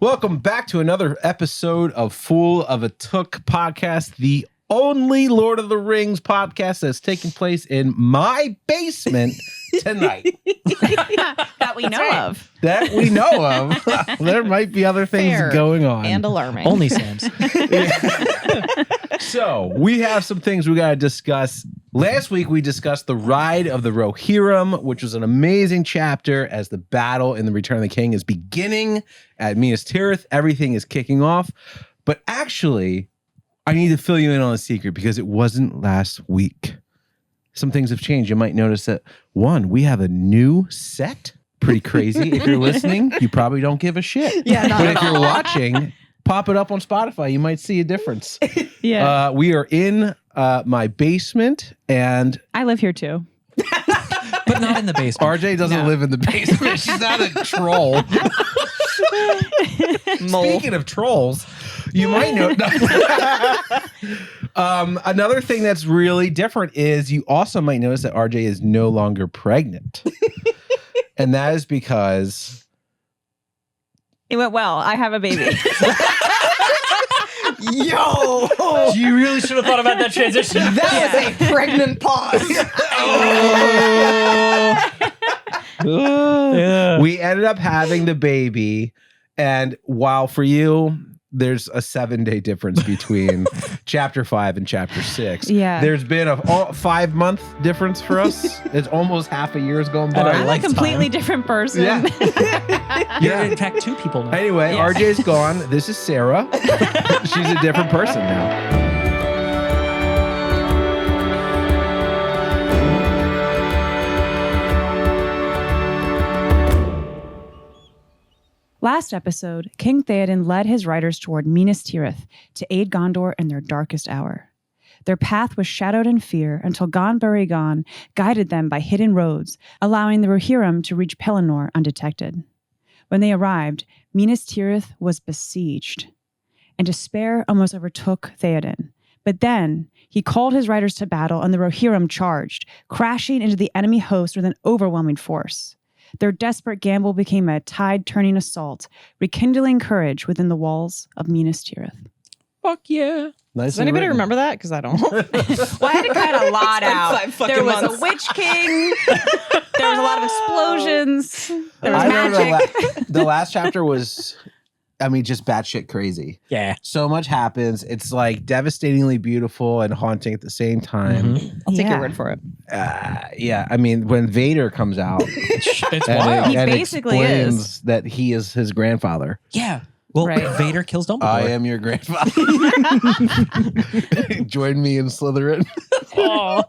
Welcome back to another episode of Fool of a Took podcast, the only Lord of the Rings podcast that's taking place in my basement tonight. That we know of. That we know of. There might be other things Fair going on. and alarming. Only Sam's. So we have some things we got to discuss. Last week we discussed the Ride of the Rohirrim, which was an amazing chapter as the battle in the Return of the King is beginning at Minas Tirith. Everything is kicking off. But actually, I need to fill you in on a secret because it wasn't last week. Some things have changed. You might notice that, one, we have a new set. Pretty crazy. If you're listening, you probably don't give a shit. Yeah, not but at if you're all. watching, pop it up on Spotify. You might see a difference. Yeah. We are in my basement, and I live here too. But not in the basement. RJ doesn't live in the basement. She's not a troll. Speaking of trolls, you might know. Another thing that's really different is you also might notice that RJ is no longer pregnant. And that is because It went well. I have a baby. Yo, You really should have thought about that transition. that was a pregnant pause. Yeah. we ended up having the baby. And while for you, there's a 7-day difference between chapter 5 and chapter 6. Yeah. There's been a 5-month difference for us. It's almost half a year's gone And by. our I'm a lifetime. completely different person. Yeah. You're in fact two people now. Anyway, Yes. RJ's gone. This is Sarah. She's a different person now. Last episode, King Théoden led his riders toward Minas Tirith to aid Gondor in their darkest hour. Their path was shadowed in fear until Gon guided them by hidden roads, allowing the Rohirrim to reach Pelennor undetected. When they arrived, Minas Tirith was besieged, and despair almost overtook Théoden. But then he called his riders to battle, and the Rohirrim charged, crashing into the enemy host with an overwhelming force. Their desperate gamble became a tide-turning assault, rekindling courage within the walls of Minas Tirith. Fuck yeah. Does anybody remember that? Because I don't. Well, I had to cut a lot It's been out. 5 fucking There was months. a Witch King. There was a lot of explosions. There was I remember magic. the last chapter was, I mean, just batshit crazy. Yeah. So much happens. It's like devastatingly beautiful and haunting at the same time. I'll take Yeah. your word for it. Yeah, I mean, when Vader comes out It's and, wild. He and basically explains that he is his grandfather. Yeah. Well, Right. Vader kills Dumbledore. I am your grandfather. Join me in Slytherin. Oh.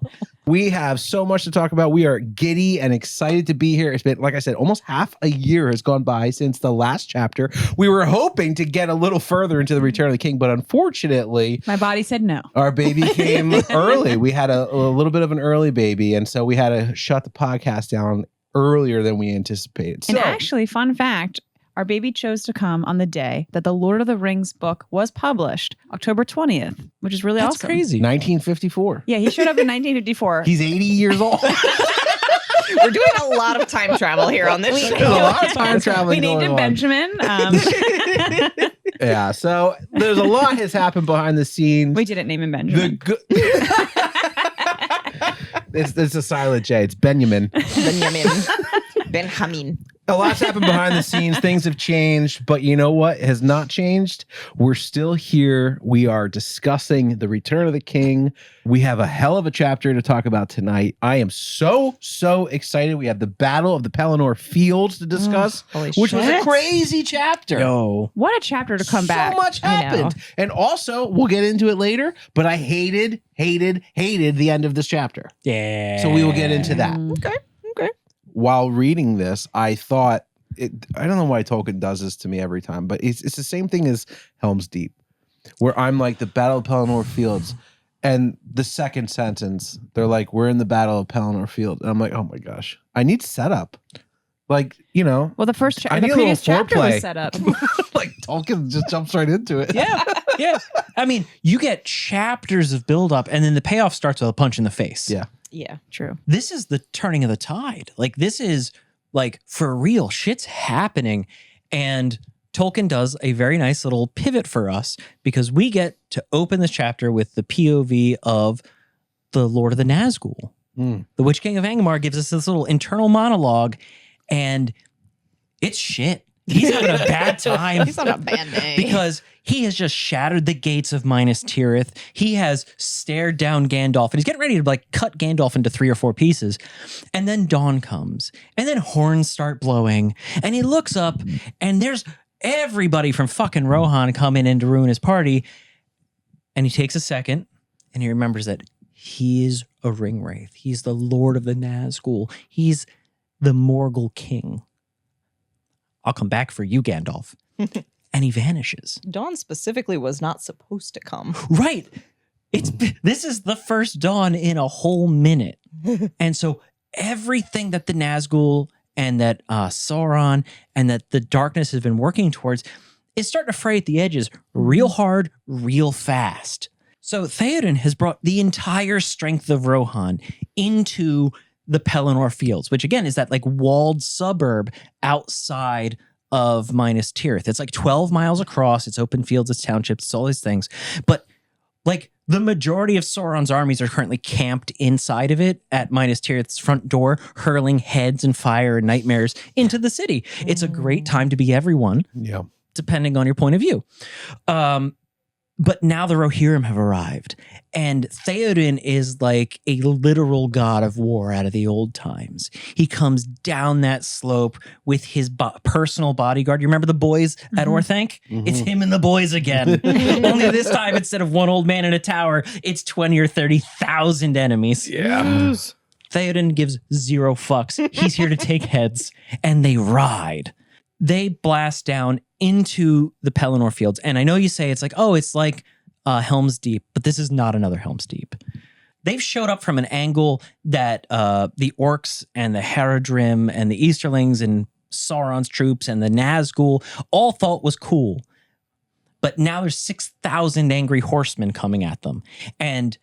We have so much to talk about. We are giddy and excited to be here. It's been, like I said, almost half a year has gone by since the last chapter. We were hoping to get a little further into the Return of the King, but unfortunately, My body said no. our baby came early. We had a little bit of an early baby, and so we had to shut the podcast down earlier than we anticipated. And So, actually, fun fact, our baby chose to come on the day that the Lord of the Rings book was published, October 20th, which is really That's awesome. crazy. 1954. Yeah, he showed up in 1954. He's 80 years old. We're doing a lot of time travel here on this show. There's a lot of time traveling We named going him on. Benjamin. Yeah, so there's a lot has happened behind the scenes. We didn't name him The Benjamin. it's a silent J. It's Benjamin. Benjamin. A lot's happened behind the scenes. Things have changed, but you know what has not changed? We're still here. We are discussing the Return of the King. We have a hell of a chapter to talk about tonight. I am so excited. We have the Battle of the Pelennor Fields to discuss, Holy which was a shit. crazy chapter. Yo. What a chapter to come back. So much I know. happened. And also, we'll get into it later, but I hated the end of this chapter. Yeah. So we will get into that. Okay. While reading this, I thought, I don't know why Tolkien does this to me every time, but it's the same thing as Helm's Deep, where I'm like, the Battle of Pelennor Fields. And the second sentence, they're like, we're in the Battle of Pelennor Fields. And I'm like, oh my gosh, I need setup. Like, you know, Well, the first I the need a previous little chapter foreplay. was set up. like Tolkien just jumps right into it. Yeah. Yeah. I mean, you get chapters of buildup and then the payoff starts with a punch in the face. Yeah. Yeah. True. This is the turning of the tide. Like, this is like for real. Shit's happening. And Tolkien does a very nice little pivot for us because we get to open this chapter with the POV of the Lord of the Nazgûl. The Witch King of Angmar gives us this little internal monologue, and it's shit. He's having a bad time. He's on a bad day. Because he has just shattered the gates of Minas Tirith. He has stared down Gandalf, and he's getting ready to like cut Gandalf into 3 or 4 pieces. And then dawn comes, and then horns start blowing, and he looks up, and there's everybody from fucking Rohan coming in to ruin his party. And he takes a second, and he remembers that he is a ring wraith. He's the Lord of the Nazgûl. He's the Morgul king. I'll come back for you, Gandalf. And he vanishes. Dawn specifically was not supposed to come. Right. This is the first dawn in a whole minute. And so everything that the Nazgûl and that Sauron and that the darkness has been working towards is starting to fray at the edges real hard, real fast. So Théoden has brought the entire strength of Rohan into the Pelennor Fields, which again is that like walled suburb outside of Minas Tirith. It's like 12 miles across. It's open fields, it's townships, it's all these things. But like the majority of Sauron's armies are currently camped inside of it at Minas Tirith's front door, hurling heads and fire and nightmares into the city. It's a great time to be everyone, depending on your point of view. But now the Rohirrim have arrived, and Théoden is like a literal god of war out of the old times. He comes down that slope with his personal bodyguard. You remember the boys at Orthanc? It's him and the boys again. Only this time, instead of one old man in a tower, it's 20 or 30,000 enemies. Yeah. Théoden gives 0 fucks. He's here to take heads, and they ride. They blast down into the Pelennor Fields. And I know you say it's like, oh, it's like Helm's Deep, but this is not another Helm's Deep. They've showed up from an angle that the orcs and the Haradrim and the Easterlings and Sauron's troops and the Nazgûl all thought was cool. But now there's 6,000 angry horsemen coming at them. And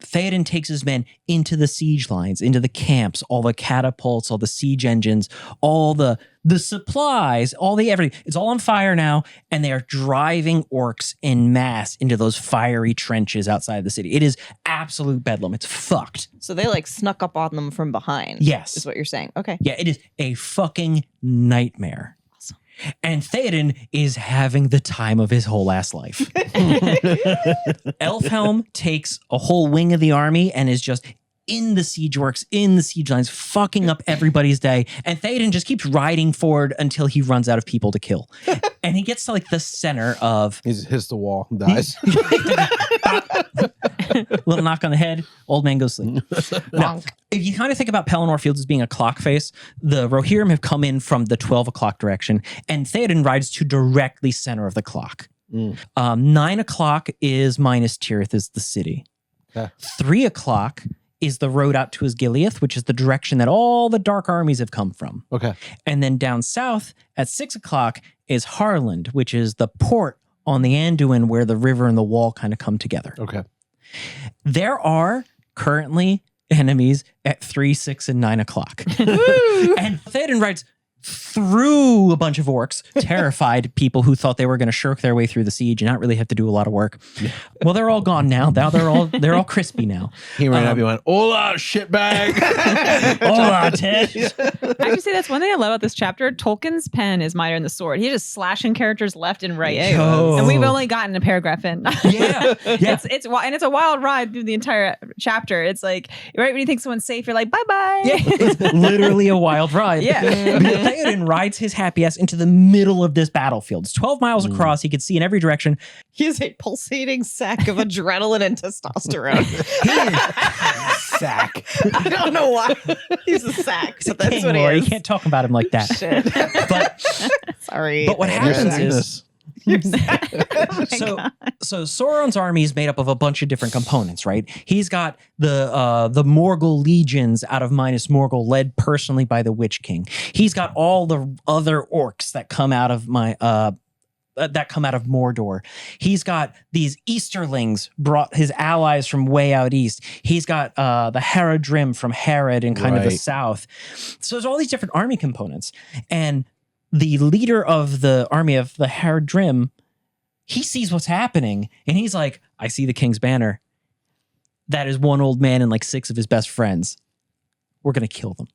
Théoden takes his men into the siege lines, into the camps, all the catapults, all the siege engines, all the supplies, all the everything. It's all on fire now, and they are driving orcs en masse into those fiery trenches outside the city. It is absolute bedlam. It's fucked. So they like snuck up on them from behind. Yes. Is what you're saying. Okay. Yeah, it is a fucking nightmare. And Théoden is having the time of his whole ass life. Elfhelm takes a whole wing of the army and is just in the siege works, in the siege lines, fucking up everybody's day. And Théoden just keeps riding forward until he runs out of people to kill. And he gets to like the center of... He's hits the wall and dies. Little knock on the head, old man goes sleep. Now, if you kind of think about Pelennor Fields as being a clock face, the Rohirrim have come in from the 12 o'clock direction, and Théoden rides to directly center of the clock. 9 o'clock is Minas Tirith, is the city. 3 o'clock is the road out to Osgiliath, which is the direction that all the dark armies have come from. Okay. And then down south at 6 o'clock is Harland, which is the port on the Anduin where the river and the wall kind of come together. Okay. There are currently enemies at 3, 6, and 9 o'clock. And Théoden rides through a bunch of orcs, terrified people who thought they were going to shirk their way through the siege and not really have to do a lot of work. Well, they're all gone now. Now they're all crispy now. He ran up, he went, "Hola, shitbag." Hola, Ted. I have to say that's one thing I love about this chapter. Tolkien's pen is mightier than the sword. He's just slashing characters left and right. Yo. And we've only gotten a paragraph in. Yeah. It's a wild ride through the entire chapter. It's like right when you think someone's safe, you're like, bye-bye. Yeah, it's literally a wild ride. Yeah. Théoden rides his happy ass into the middle of this battlefield. It's 12 miles across. He can see in every direction. He is a pulsating sack of adrenaline and testosterone. Sack. I don't know why. He's a sack. So that's King, what he Laura, is. you can't talk about him like that. Shit. But Sorry. But what You're happens Cygnus. So Sauron's army is made up of a bunch of different components, right? He's got the Morgul legions out of Minas Morgul, led personally by the Witch King. He's got all the other orcs that come out of Mordor. He's got these Easterlings, brought his allies from way out east. He's got the Haradrim from Harad and kind of the south. So there's all these different army components. And the leader of the army of the Haradrim, he sees what's happening and he's like, I see the king's banner. That is one old man and like 6 of his best friends. We're going to kill them.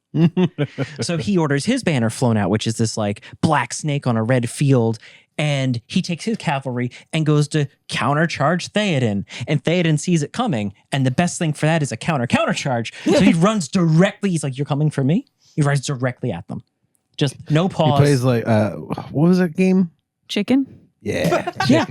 So he orders his banner flown out, which is this like black snake on a red field. And he takes his cavalry and goes to countercharge Théoden. And Théoden sees it coming. And the best thing for that is a countercharge. So he runs directly. He's like, you're coming for me? He runs directly at them. Just no pause. He plays like, what was that game? Chicken? Yeah. Yeah,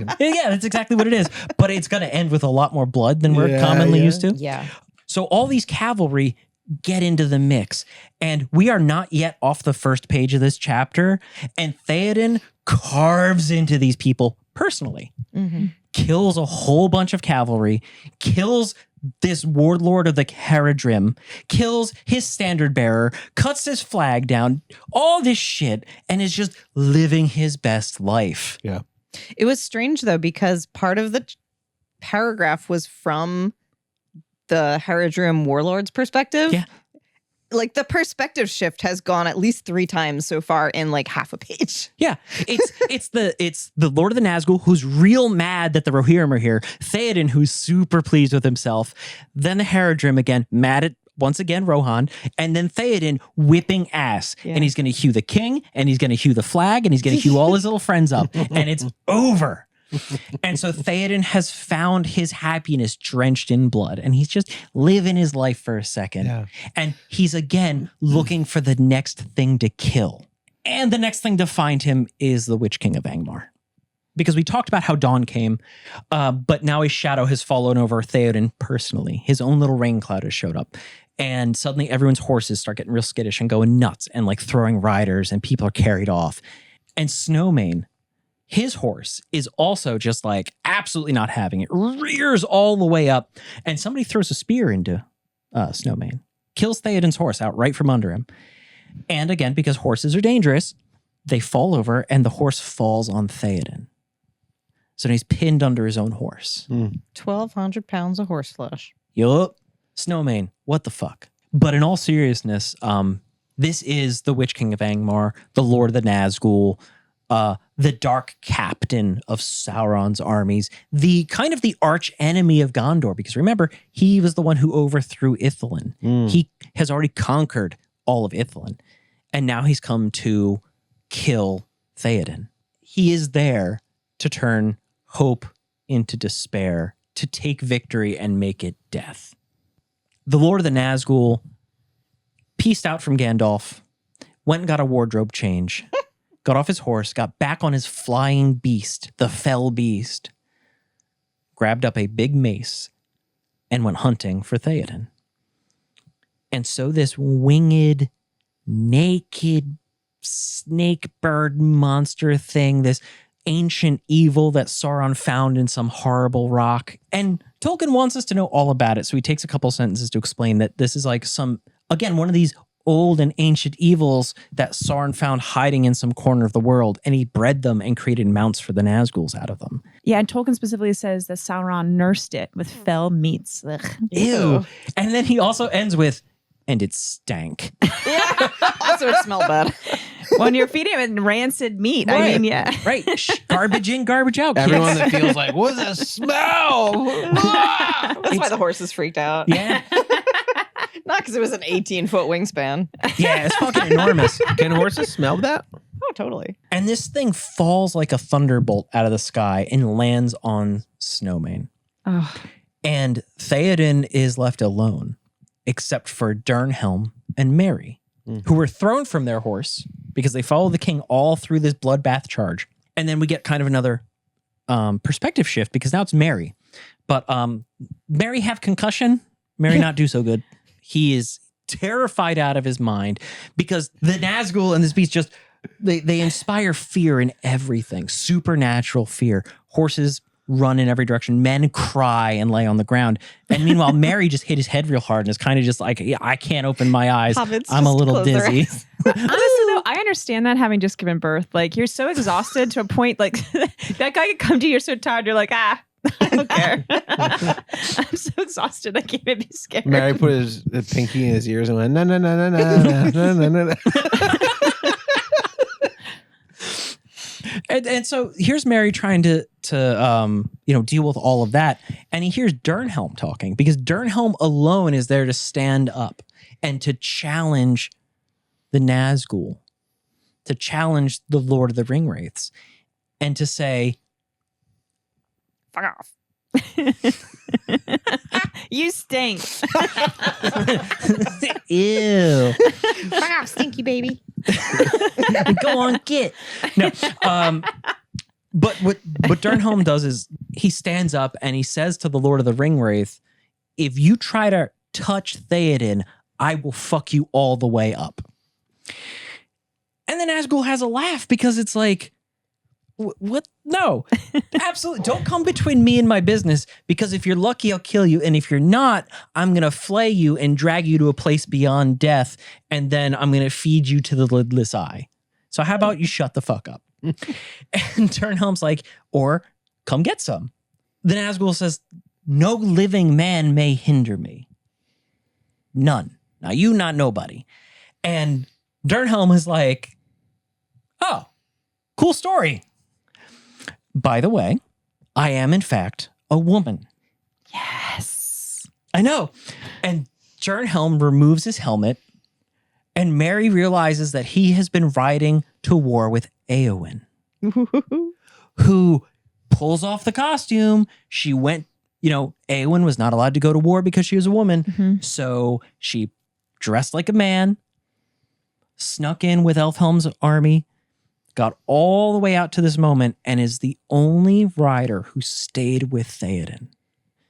that's exactly what it is. But it's going to end with a lot more blood than we're commonly used to. Yeah. So all these cavalry get into the mix. And we are not yet off the first page of this chapter. And Théoden carves into these people personally. Mm-hmm. Kills a whole bunch of cavalry. Kills this warlord of the Haradrim. Kills his standard bearer. Cuts his flag down. All this shit. And is just living his best life. Yeah. It was strange, though, because part of the paragraph was from the Haradrim warlord's perspective. Yeah. Like the perspective shift has gone at least 3 times so far in like half a page. Yeah, it's the Lord of the Nazgûl who's real mad that the Rohirrim are here. Théoden who's super pleased with himself. Then the Haradrim again, mad at once again Rohan, and then Théoden whipping ass. Yeah. And he's going to hew the king, and he's going to hew the flag, and he's going to hew all his little friends up, and it's over. And so Théoden has found his happiness drenched in blood, and he's just living his life for a second. Yeah. And he's again looking for the next thing to kill. And the next thing to find him is the Witch King of Angmar. Because we talked about how dawn came, but now a shadow has fallen over Théoden personally. His own little rain cloud has showed up. And suddenly everyone's horses start getting real skittish and going nuts and like throwing riders, and people are carried off. And Snowmane, his horse, is also just like absolutely not having it. Rears all the way up, and somebody throws a spear into Snowmane. Kills Théoden's horse out right from under him. And again, because horses are dangerous, they fall over and the horse falls on Théoden. So he's pinned under his own horse. 1,200 pounds of horse flesh. Yup. Snowmane, what the fuck? But in all seriousness, this is the Witch King of Angmar, the Lord of the Nazgûl, the dark captain of Sauron's armies, the kind of the arch enemy of Gondor, because remember, he was the one who overthrew Ithilien. He has already conquered all of Ithilien, and now he's come to kill Théoden. He is there to turn hope into despair, to take victory and make it death. The Lord of the Nazgûl pieced out from Gandalf, went and got a wardrobe change, got off his horse, got back on his flying beast, the fell beast, grabbed up a big mace, and went hunting for Théoden. And so this winged, naked, snake bird monster thing, this ancient evil that Sauron found in some horrible rock. And Tolkien wants us to know all about it, so he takes a couple sentences to explain that this is like one of these old and ancient evils that Sauron found hiding in some corner of the world, and he bred them and created mounts for the Nazgûls out of them. Yeah, and Tolkien specifically says that Sauron nursed it with fell meats. Ugh. Ew. And then he also ends with, and it stank. Yeah. Also, it smelled bad. When you're feeding him rancid meat, I mean, yeah. Right. Garbage in, garbage out. Kids. Everyone that feels like, what's that smell? That's why the horses freaked out. Yeah. Not because it was an 18-foot wingspan. Yeah, it's fucking enormous. Can horses smell that? Oh, totally. And this thing falls like a thunderbolt out of the sky and lands on Snowmane. Oh. And Théoden is left alone, except for Dernhelm and Merry, who were thrown from their horse because they follow the king all through this bloodbath charge. And then we get kind of another perspective shift because now it's Merry. But Merry have concussion. Merry not do so good. He is terrified out of his mind because the Nazgûl and this beast just, they inspire fear in everything. Supernatural fear. Horses run in every direction. Men cry and lay on the ground. And meanwhile, Merry just hit his head real hard and is kind of just like, yeah, I can't open my eyes. Hobbits I'm a just little close their dizzy. eyes. Honestly, though, I understand that having just given birth. Like, you're so exhausted to a point, like, that guy could come to you, you're so tired, you're like, I don't care. I'm so exhausted, I can't even be scared. Mary put his pinky in his ears and went, no, no, no, no, no, no, no, no, no. And so here's Merry trying to deal with all of that, and he hears Dernhelm talking because Dernhelm alone is there to stand up and to challenge the Nazgûl, to challenge the Lord of the Ringwraiths, and to say, Fuck off. You stink. Ew. Fuck off, stinky baby. Go on, get. No. But what Dernhelm does is he stands up and he says to the Lord of the Ringwraith, if you try to touch Théoden, I will fuck you all the way up. And then Nazgûl has a laugh because it's like, what? No, absolutely. Don't come between me and my business, because if you're lucky, I'll kill you. And if you're not, I'm going to flay you and drag you to a place beyond death. And then I'm going to feed you to the lidless eye. So how about you shut the fuck up? And Dernhelm's like, or come get some. Then Nazgûl says, no living man may hinder me. None. Now you, not nobody. And Dernhelm is like, oh, cool story. By the way, I am in fact a woman. Yes. I know. And Dernhelm removes his helmet, and Merry realizes that he has been riding to war with Éowyn, who pulls off the costume. She went, Éowyn was not allowed to go to war because she was a woman. Mm-hmm. So she dressed like a man, snuck in with Elfhelm's army, got all the way out to this moment, and is the only rider who stayed with Théoden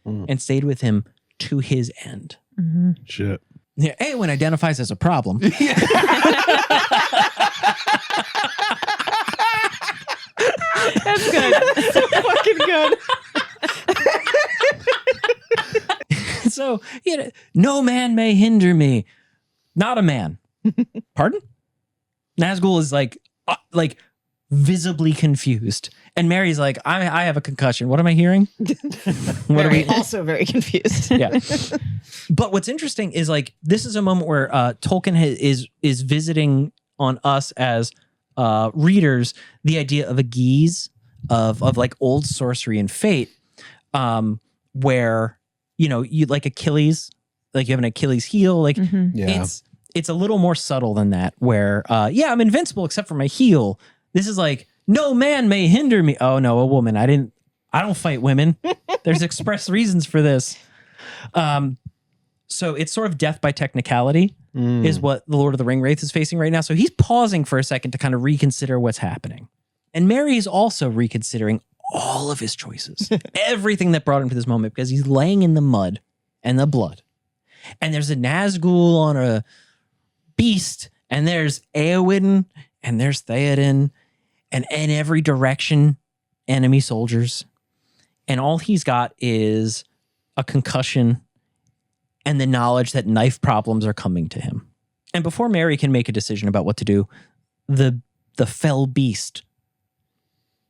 and stayed with him to his end. Mm-hmm. Shit. Yeah, Éowyn identifies as a problem. That's good. So fucking good. So, no man may hinder me. Not a man. Pardon? Nazgûl is like visibly confused. And Merry's like, I have a concussion. What am I hearing? What are we? Also very confused. Yeah. But what's interesting is like, this is a moment where Tolkien is visiting on us as readers the idea of a guise of like old sorcery and fate, where you like Achilles, like you have an Achilles heel, like Yeah. it's a little more subtle than that, where I'm invincible except for my heel. This is like, no man may hinder me. Oh no, a woman. I don't fight women. There's express reasons for this. So it's sort of death by technicality is what the Lord of the Ringwraith is facing right now. So he's pausing for a second to kind of reconsider what's happening. And Merry is also reconsidering all of his choices, everything that brought him to this moment, because he's laying in the mud and the blood. And there's a Nazgûl on a beast, and there's Éowyn, and there's Théoden, and in every direction, enemy soldiers. And all he's got is a concussion and the knowledge that knife problems are coming to him. And before Merry can make a decision about what to do, the fell beast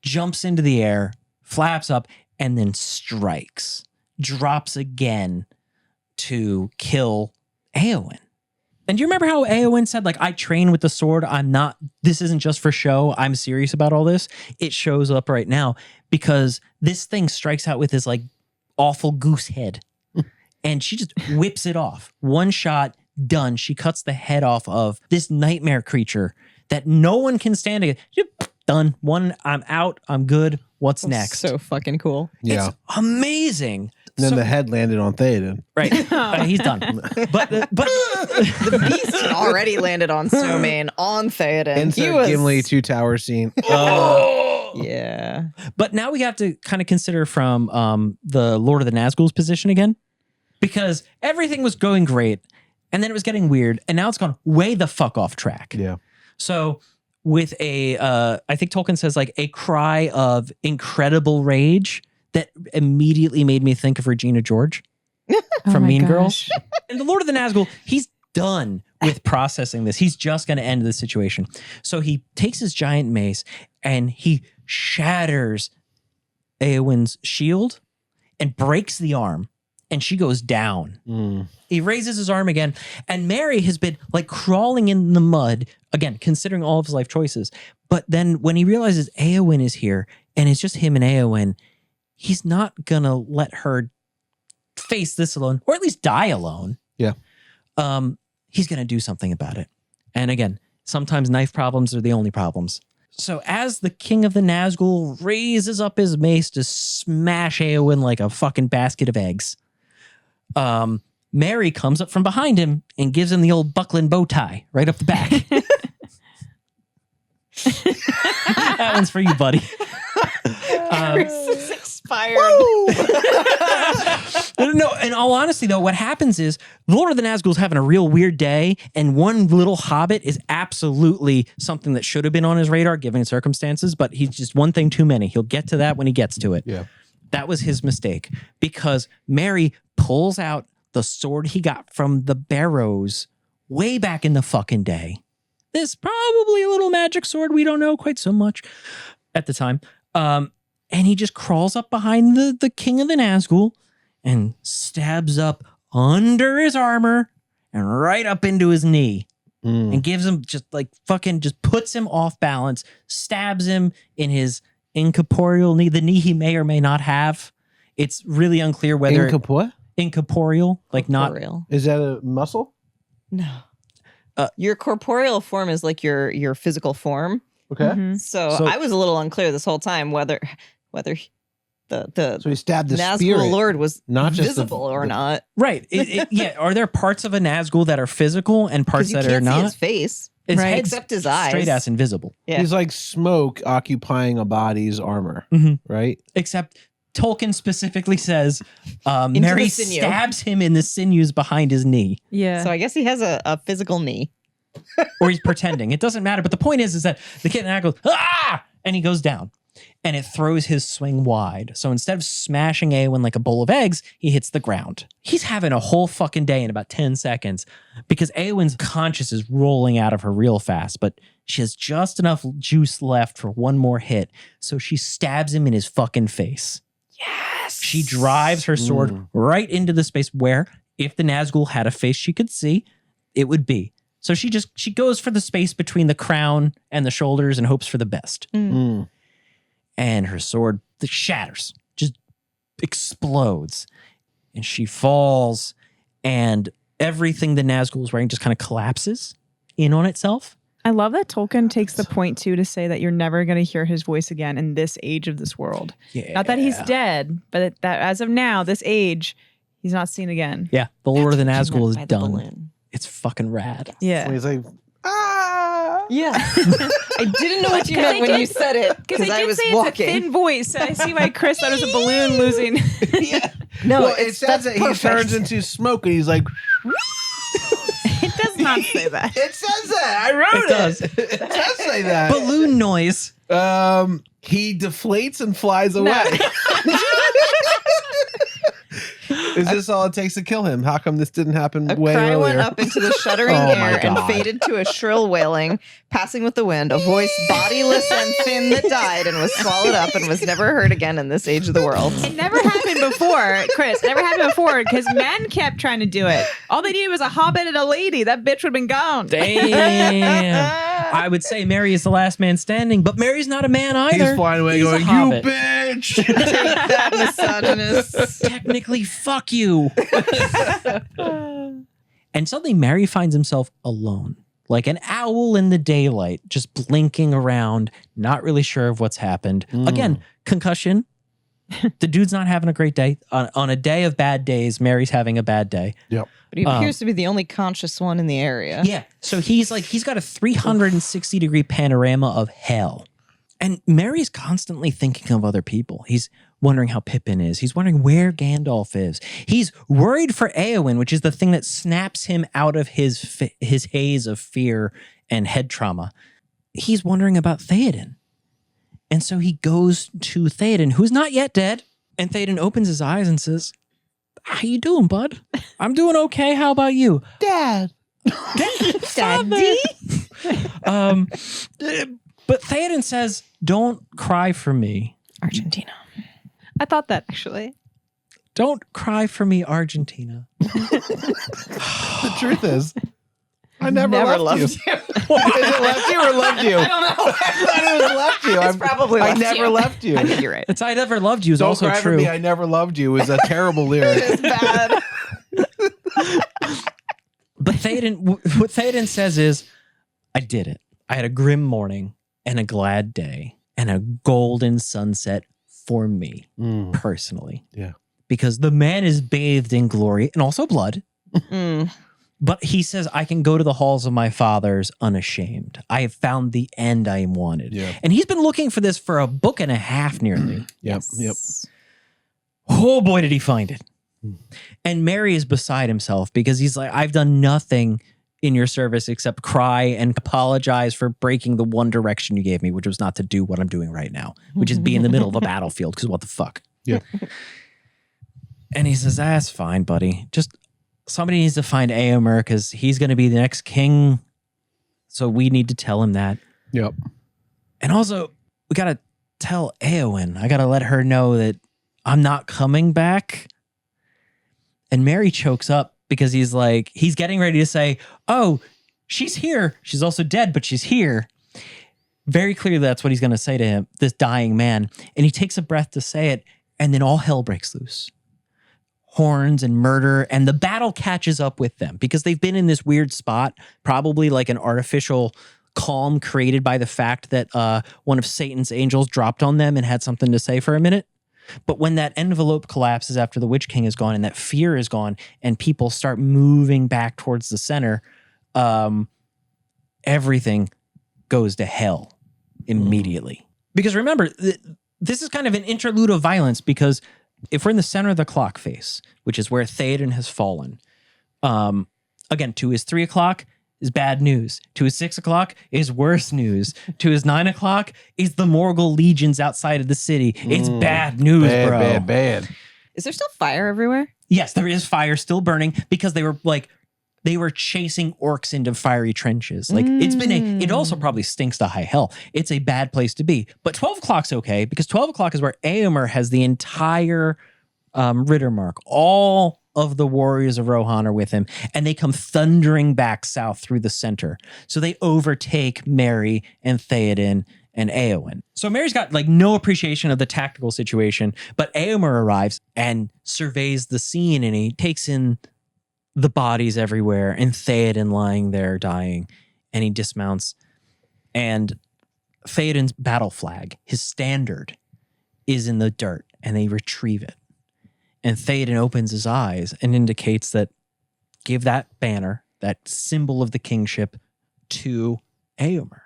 jumps into the air, flaps up, and then strikes, drops again to kill Éowyn. And do you remember how Éowyn said, like, I train with the sword. This isn't just for show. I'm serious about all this. It shows up right now because this thing strikes out with this like awful goose head. And she just whips it off. One shot, done. She cuts the head off of this nightmare creature that no one can stand against. Done. One, I'm out. I'm good. What's next? So fucking cool. Yeah. It's amazing. And then So- the head landed on Théoden. Right. He's done. But The beast had already landed on Snowmane, on Théoden. Insert Gimli 2 tower scene. Yeah. But now we have to kind of consider from the Lord of the Nazgûl's position again, because everything was going great, and then it was getting weird, and now it's gone way the fuck off track. Yeah. So with I think Tolkien says like a cry of incredible rage that immediately made me think of Regina George from Mean Girls. And the Lord of the Nazgûl, he's done with processing this. He's just going to end the situation. So he takes his giant mace and he shatters Éowyn's shield and breaks the arm, and she goes down. He raises his arm again, and Merry has been like crawling in the mud, again, considering all of his life choices. But then when he realizes Éowyn is here and it's just him and Éowyn, he's not going to let her face this alone, or at least die alone. Yeah. He's going to do something about it. And again, sometimes knife problems are the only problems. So as the king of the Nazgûl raises up his mace to smash Éowyn like a fucking basket of eggs, Merry comes up from behind him and gives him the old buckling bow tie right up the back. That one's for you, buddy. Chris is expired. No, in all honesty, though, what happens is Lord of the Nazgûl's having a real weird day, and one little hobbit is absolutely something that should have been on his radar given circumstances, but he's just one thing too many. He'll get to that when he gets to it. Yeah. That was his mistake, because Merry pulls out the sword he got from the Barrows way back in the fucking day. This probably a little magic sword. We don't know quite so much at the time. And he just crawls up behind the king of the Nazgûl and stabs up under his armor and right up into his knee and gives him just like fucking just puts him off balance, stabs him in his incorporeal knee, the knee he may or may not have. It's really unclear whether incorporeal, like Corporeal. Is that a muscle? No. Your corporeal form is like your physical form. Okay. Mhm. So I was a little unclear this whole time whether the So he stabbed the Nazgûl spirit, Lord was not just visible or not. right. Yeah. Are there parts of a Nazgûl that are physical and parts You that can't are see not? his face, His Right. head's except his eyes. straight ass invisible. Yeah. He's like smoke occupying a body's armor, right? Except Tolkien specifically says the Merry sinew. stabs him in the sinews behind his knee. Yeah. So I guess he has a physical knee. Or he's pretending. It doesn't matter. But the point is that the kid in goes, ah! And he goes down. And it throws his swing wide. So instead of smashing Éowyn like a bowl of eggs, he hits the ground. He's having a whole fucking day in about 10 seconds because Éowyn's conscious is rolling out of her real fast, but she has just enough juice left for one more hit. So she stabs him in his fucking face. Yes. She drives her sword right into the space where, if the Nazgûl had a face she could see, it would be. So she goes for the space between the crown and the shoulders and hopes for the best. Mm. And her sword shatters, just explodes. And she falls, and everything the Nazgûl is wearing just kind of collapses in on itself. I love that Tolkien takes the point too to say that you're never going to hear his voice again in this age of this world. Yeah. Not that he's dead, but that as of now, this age, he's not seen again. Yeah, the Lord of the Nazgûl is By the done. balloon. It's fucking rad. Yeah. So he's like, ah. Yeah. I didn't know what you meant when you said it because I was say walking. it's a thin voice. I see why Chris thought it was a balloon losing. Yeah. No, Well, it says that he perfect. turns into smoke and he's like, It does not say that. it says that. I wrote It does. It does say that. Balloon noise. He deflates and flies away. Is this all it takes to kill him? How come this didn't happen A way cry earlier? went up into the shuddering Oh my air and God. faded to a shrill wailing, passing with the wind, a voice bodiless and thin that died and was swallowed up and was never heard again in this age of the world. It never happened before, Chris. It never happened before because men kept trying to do it. All they needed was a hobbit and a lady. That bitch would have been gone. Damn. I would say Merry is the last man standing, but Mary's not a man either. He's flying away He's a going, you hobbit." bitch. Take that, misogynist. Technically, fuck you. And suddenly Merry finds himself alone, like an owl in the daylight, just blinking around, not really sure of what's happened. Again, concussion. The dude's not having a great day. On a day of bad days, Mary's having a bad day. Yep. But he appears to be the only conscious one in the area. Yeah. So he's got a 360-degree panorama of hell. And Mary's constantly thinking of other people. He's wondering how Pippin is. He's wondering where Gandalf is. He's worried for Éowyn, which is the thing that snaps him out of his haze of fear and head trauma. He's wondering about Théoden. And so he goes to Théoden, who's not yet dead. And Théoden opens his eyes and says, "How you doing, bud? I'm doing okay. How about you?" Dad. Daddy? But Théoden says, "Don't cry for me. Argentina. I thought that actually. Don't cry for me, Argentina." The truth is, I never loved you. Is it left you or loved you? I don't know. I thought it was left you. It's probably I left never you. left you. I think you're right. It's I never loved you is Don't also cry for true. me. I never loved you is a terrible lyric. It's bad. But what Théoden says is, I did it. I had a grim morning and a glad day and a golden sunset for me personally. Yeah. Because the man is bathed in glory and also blood. But he says, I can go to the halls of my fathers unashamed. I have found the end I wanted. Yeah. And he's been looking for this for a book and a half nearly. Yep. Oh boy, did he find it. And Merry is beside himself because he's like, I've done nothing in your service except cry and apologize for breaking the one direction you gave me, which was not to do what I'm doing right now, which is be in the middle of a battlefield, because what the fuck? Yeah. And he says, that's fine, buddy. Just somebody needs to find Éomer because he's going to be the next king. So we need to tell him that. Yep. And also, we got to tell Éowyn. I got to let her know that I'm not coming back. And Merry chokes up because he's getting ready to say, oh, she's here. She's also dead, but she's here. Very clearly, that's what he's going to say to him, this dying man. And he takes a breath to say it, and then all hell breaks loose. Horns and murder, and the battle catches up with them because they've been in this weird spot, probably like an artificial calm created by the fact that one of Satan's angels dropped on them and had something to say for a minute. But when that envelope collapses after the Witch King is gone and that fear is gone and people start moving back towards the center, everything goes to hell immediately. Because remember, this is kind of an interlude of violence because if we're in the center of the clock face, which is where Théoden has fallen, again, to his 3 o'clock is bad news. To his 6 o'clock is worse news. To his 9 o'clock is the Morgul legions outside of the city. It's bad news, bro. Bad. Is there still fire everywhere? Yes, there is fire still burning because they were chasing orcs into fiery trenches. Like it also probably stinks to high hell. It's a bad place to be. But 12 o'clock's okay because 12 o'clock is where Éomer has the entire Riddermark. All of the warriors of Rohan are with him, and they come thundering back south through the center. So they overtake Merry and Théoden and Éowyn. So Merry's got no appreciation of the tactical situation, but Éomer arrives and surveys the scene, and he takes in the bodies everywhere and Théoden lying there dying, and he dismounts, and Théoden's battle flag, his standard, is in the dirt, and they retrieve it. And Théoden opens his eyes and indicates that give that banner, that symbol of the kingship, to Éomer.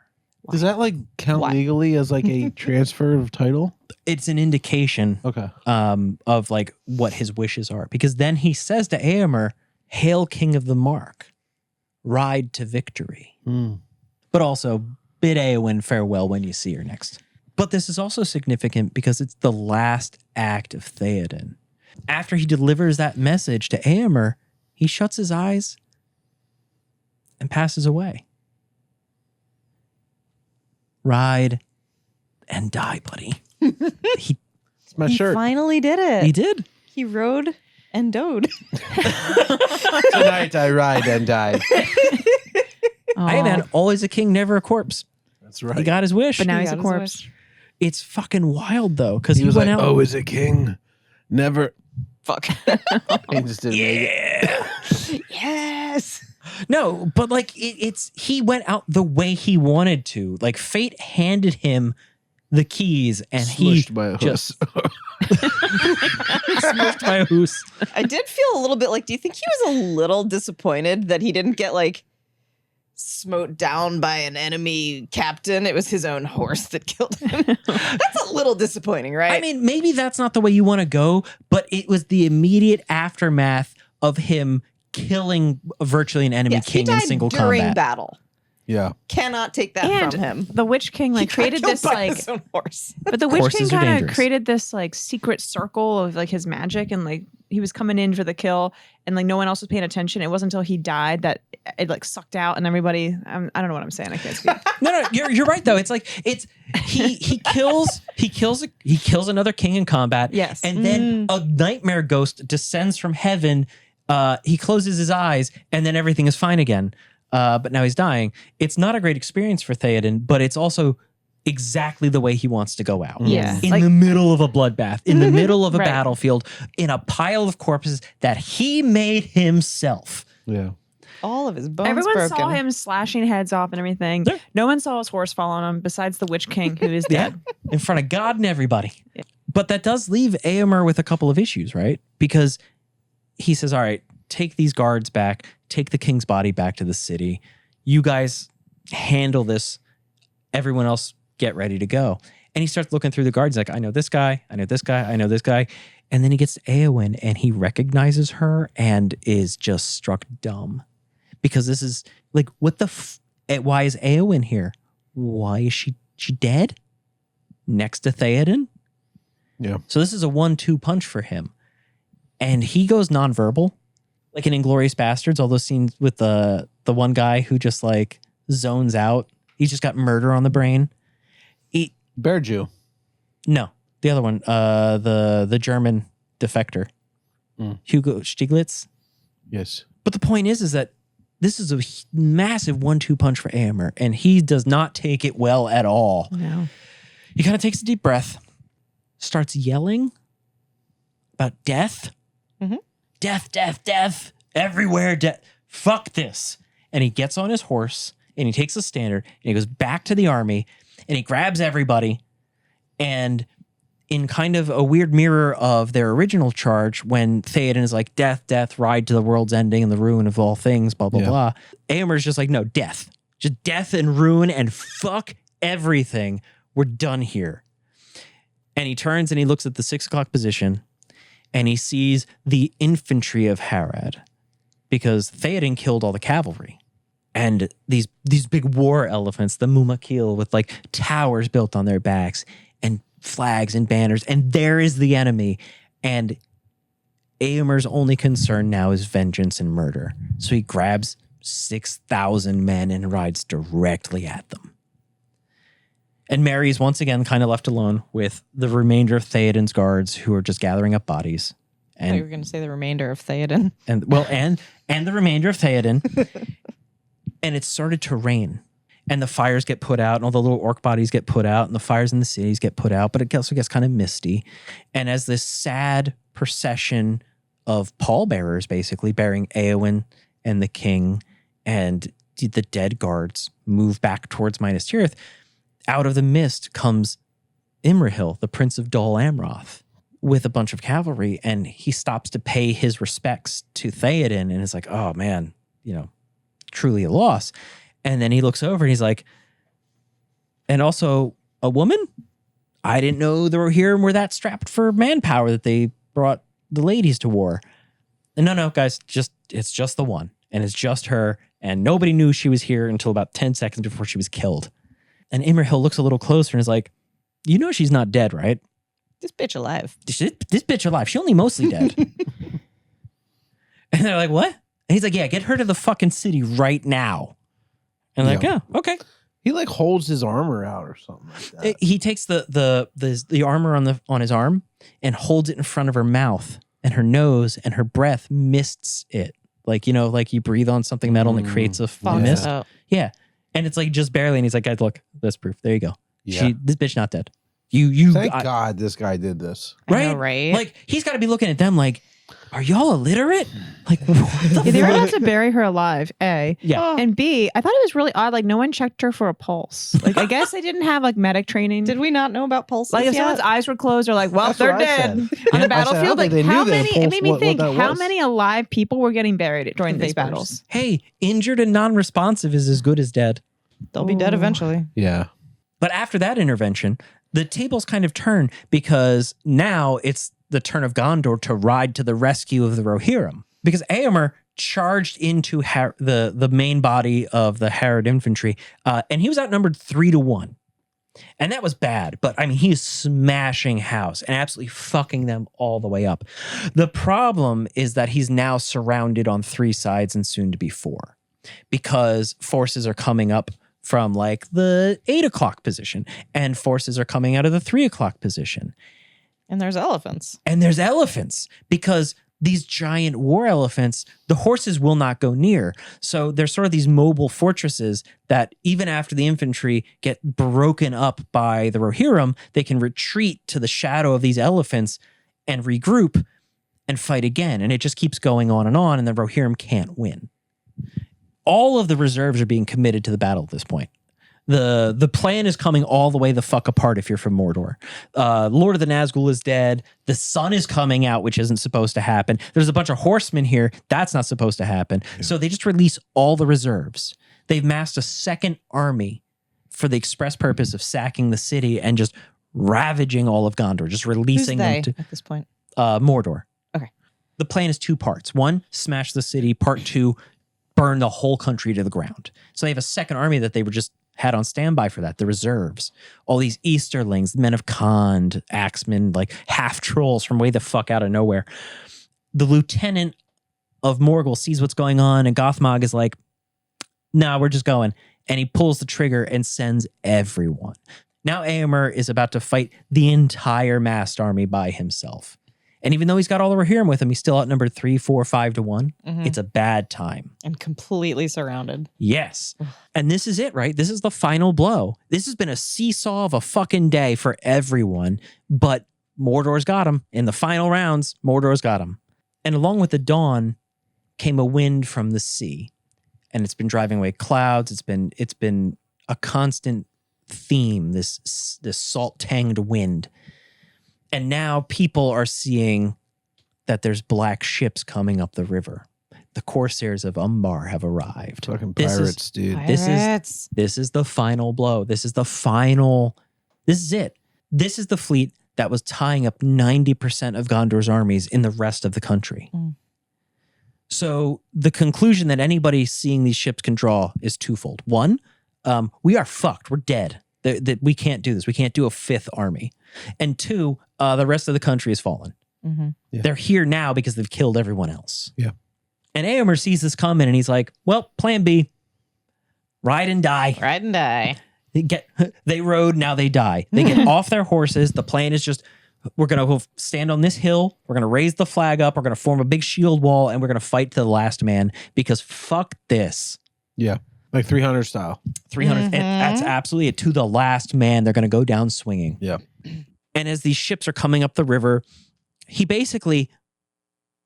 Does that count legally as a transfer of title? It's an indication of what his wishes are. Because then he says to Éomer, hail King of the Mark, ride to victory. But also bid Éowyn farewell when you see her next. But this is also significant because it's the last act of Théoden. After he delivers that message to Éomer, he shuts his eyes and passes away. Ride and die, buddy. He my shirt. finally did it. He did. He rode and doed. Tonight I ride and die. Hey man, always a king, never a corpse. That's right. He got his wish. But now he's got a his corpse. wish. It's fucking wild though, because he was went like, out. "Oh, is a king? Never." Fuck. He just didn't make it. Yes. No, but it's he went out the way he wanted to. Like fate handed him the keys, and Smushed by a just horse. smushed by a hoose. I did feel a little bit do you think he was a little disappointed that he didn't get smote down by an enemy captain? It was his own horse that killed him. That's a little disappointing, right? I mean, maybe that's not the way you want to go, but it was the immediate aftermath of him killing virtually an enemy yes, king he in died single during combat. battle. Yeah. Cannot take that And from him. the Witch King He got created killed this by his own horse. but the Witch King Horses are kind of dangerous. created this secret circle of his magic, and he was coming in for the kill, and no one else was paying attention. It wasn't until he died that it sucked out, and everybody. I don't know what I'm saying. I can't speak. No, you're right though. He kills another king in combat. Yes. And then a nightmare ghost descends from heaven. He closes his eyes, and then everything is fine again. but now he's dying. It's not a great experience for Théoden, but it's also exactly the way he wants to go out. Yeah. In the middle of a bloodbath, in the middle of a Right. battlefield, in a pile of corpses that he made himself. Yeah. All of his bones Everyone broken. saw him slashing heads off and everything. Yeah. No one saw his horse fall on him besides the Witch King, who is Yeah. dead. In front of God and everybody. But that does leave Éomer with a couple of issues, right? Because he says, all right, take these guards back, take the king's body back to the city. You guys handle this. Everyone else get ready to go. And he starts looking through the guards like, I know this guy, I know this guy, I know this guy. And then he gets to Éowyn and he recognizes her and is just struck dumb. Because this is like, what the why is Éowyn here? Why is she dead? Next to Théoden? Yeah. So this is a 1-2 punch for him. And he goes nonverbal. Like in Inglourious Bastards, all those scenes with the one guy who just like zones out. He's just got murder on the brain. Bear Jew. No, the other one, the German defector, Hugo Stieglitz. Yes. But the point is that this is a massive 1-2 punch for Éomer, and he does not take it well at all. No. He kind of takes a deep breath, starts yelling about death. Mhm. Death, death, death, everywhere, death. Fuck this. And he gets on his horse, and he takes a standard, and he goes back to the army, and he grabs everybody, and in kind of a weird mirror of their original charge, when Théoden is like, death, death, ride to the world's ending and the ruin of all things, blah, blah, Yeah. blah. Éomer's just like, no, death. Just death and ruin and fuck everything. We're done here. And he turns and he looks at the 6 o'clock position and he sees the infantry of Harad because Théoden killed all the cavalry. And these big war elephants, the Mumakil, with like towers built on their backs and flags and banners, and there is the enemy. And Éomer's only concern now is vengeance and murder. So he grabs 6,000 men and rides directly at them. And Merry is once again kind of left alone with the remainder of Théoden's guards who are just gathering up bodies. I thought you were And going to say the remainder of Théoden. and the remainder of Théoden. And it started to rain. And the fires get put out, and all the little orc bodies get put out, and the fires in the cities get put out, but it also gets kind of misty. And as this sad procession of pallbearers, basically bearing Éowyn and the king and the dead guards move back towards Minas Tirith, out of the mist comes Imrahil, the prince of Dol Amroth, with a bunch of cavalry, and he stops to pay his respects to Théoden, and is like, oh man, truly a loss. And then he looks over and he's like, and also a woman? I didn't know the Rohirrim were that strapped for manpower that they brought the ladies to war. And no, guys, it's just the one. And it's just her. And nobody knew she was here until about 10 seconds before she was killed. And Imrahil looks a little closer and is like, you know she's not dead, right? This bitch alive. This bitch alive. She only mostly dead. And they're like, what? And he's like, yeah, get her to the fucking city right now. And they're like, Yeah. oh, okay. He like holds his armor out or something like that. He takes the armor on his arm and holds it in front of her mouth, and her nose and her breath mists it. Like, like you breathe on something metal and it creates a Yeah. mist. Oh. Yeah. And it's like just barely. And he's like, guys, look, that's proof. There you go. Yeah. This bitch not dead. You Thank God this guy did this. right? I know, right? Like he's got to be looking at them like, are y'all illiterate? Like, what the Yeah, they were fuck? about to bury her alive, A. Yeah. And B, I thought it was really odd. Like, no one checked her for a pulse. Like, I guess they didn't have like medic training. Did we not know about pulses Like, if yet? someone's eyes were closed, they're like, well, That's they're what I dead said. on Yeah. the I said, I battlefield. don't Like, think they how knew that many? pulse- It made me what think, that how was. many alive people were getting buried during these Vapors. battles? Hey, injured and non-responsive is as good as dead. They'll be dead Ooh. eventually. Yeah. But after that intervention, the tables kind of turn because now it's the turn of Gondor to ride to the rescue of the Rohirrim. Because Éomer charged into the main body of the Harad infantry, and he was outnumbered 3-1. And that was bad, but I mean, he is smashing house and absolutely fucking them all the way up. The problem is that he's now surrounded on 3 sides and soon to be 4, because forces are coming up from like the 8 o'clock position, and forces are coming out of the 3 o'clock position. And there's elephants. And there's elephants because these giant war elephants, the horses will not go near. So there's sort of these mobile fortresses that even after the infantry get broken up by the Rohirrim, they can retreat to the shadow of these elephants and regroup and fight again. And it just keeps going on, and the Rohirrim can't win. All of the reserves are being committed to the battle at this point. The plan is coming all the way the fuck apart if you're from Mordor. Lord of the Nazgûl is dead. The sun is coming out, which isn't supposed to happen. There's a bunch of horsemen here. That's not supposed to happen. Yeah. So they just release all the reserves. They've massed a second army for the express purpose of sacking the city and just ravaging all of Gondor, just releasing them to at this point. Mordor. Okay. The plan is 2 parts. 1, smash the city. Part 2, burn the whole country to the ground. So they have a second army that they were just had on standby for that, the reserves. All these Easterlings, men of Khand, axemen, like half trolls from way the fuck out of nowhere. The lieutenant of Morgul sees what's going on, and Gothmog is like, nah, we're just going. And he pulls the trigger and sends everyone. Now Éomer is about to fight the entire massed army by himself. And even though he's got all the Rohirrim with him, he's still outnumbered 3, 4, 5 to 1. Mm-hmm. It's a bad time. And completely surrounded. Yes. And this is it, right? This is the final blow. This has been a seesaw of a fucking day for everyone, but Mordor's got him. In the final rounds, Mordor's got him. And along with the dawn came a wind from the sea. And it's been driving away clouds. It's been a constant theme, this salt-tanged wind. And now people are seeing that there's black ships coming up the river. The Corsairs of Umbar have arrived. Fucking pirates, dude. Pirates. This is the final blow. This is it. This is the fleet that was tying up 90% of Gondor's armies in the rest of the country. Mm. So the conclusion that anybody seeing these ships can draw is twofold. 1, we are fucked. We're dead. That we can't do this. We can't do a 5th army. And 2, the rest of the country has fallen. Mm-hmm. Yeah. They're here now because they've killed everyone else. Yeah. And Éomer sees this coming and he's like, well, plan B. Ride and die. Ride and die. They rode, now they die. They get off their horses. The plan is just, we're going to stand on this hill. We're going to raise the flag up. We're going to form a big shield wall and we're going to fight to the last man because fuck this. Yeah. Like 300 style. 300. Mm-hmm. That's absolutely it. To the last man, they're going to go down swinging. Yeah. And as these ships are coming up the river, he basically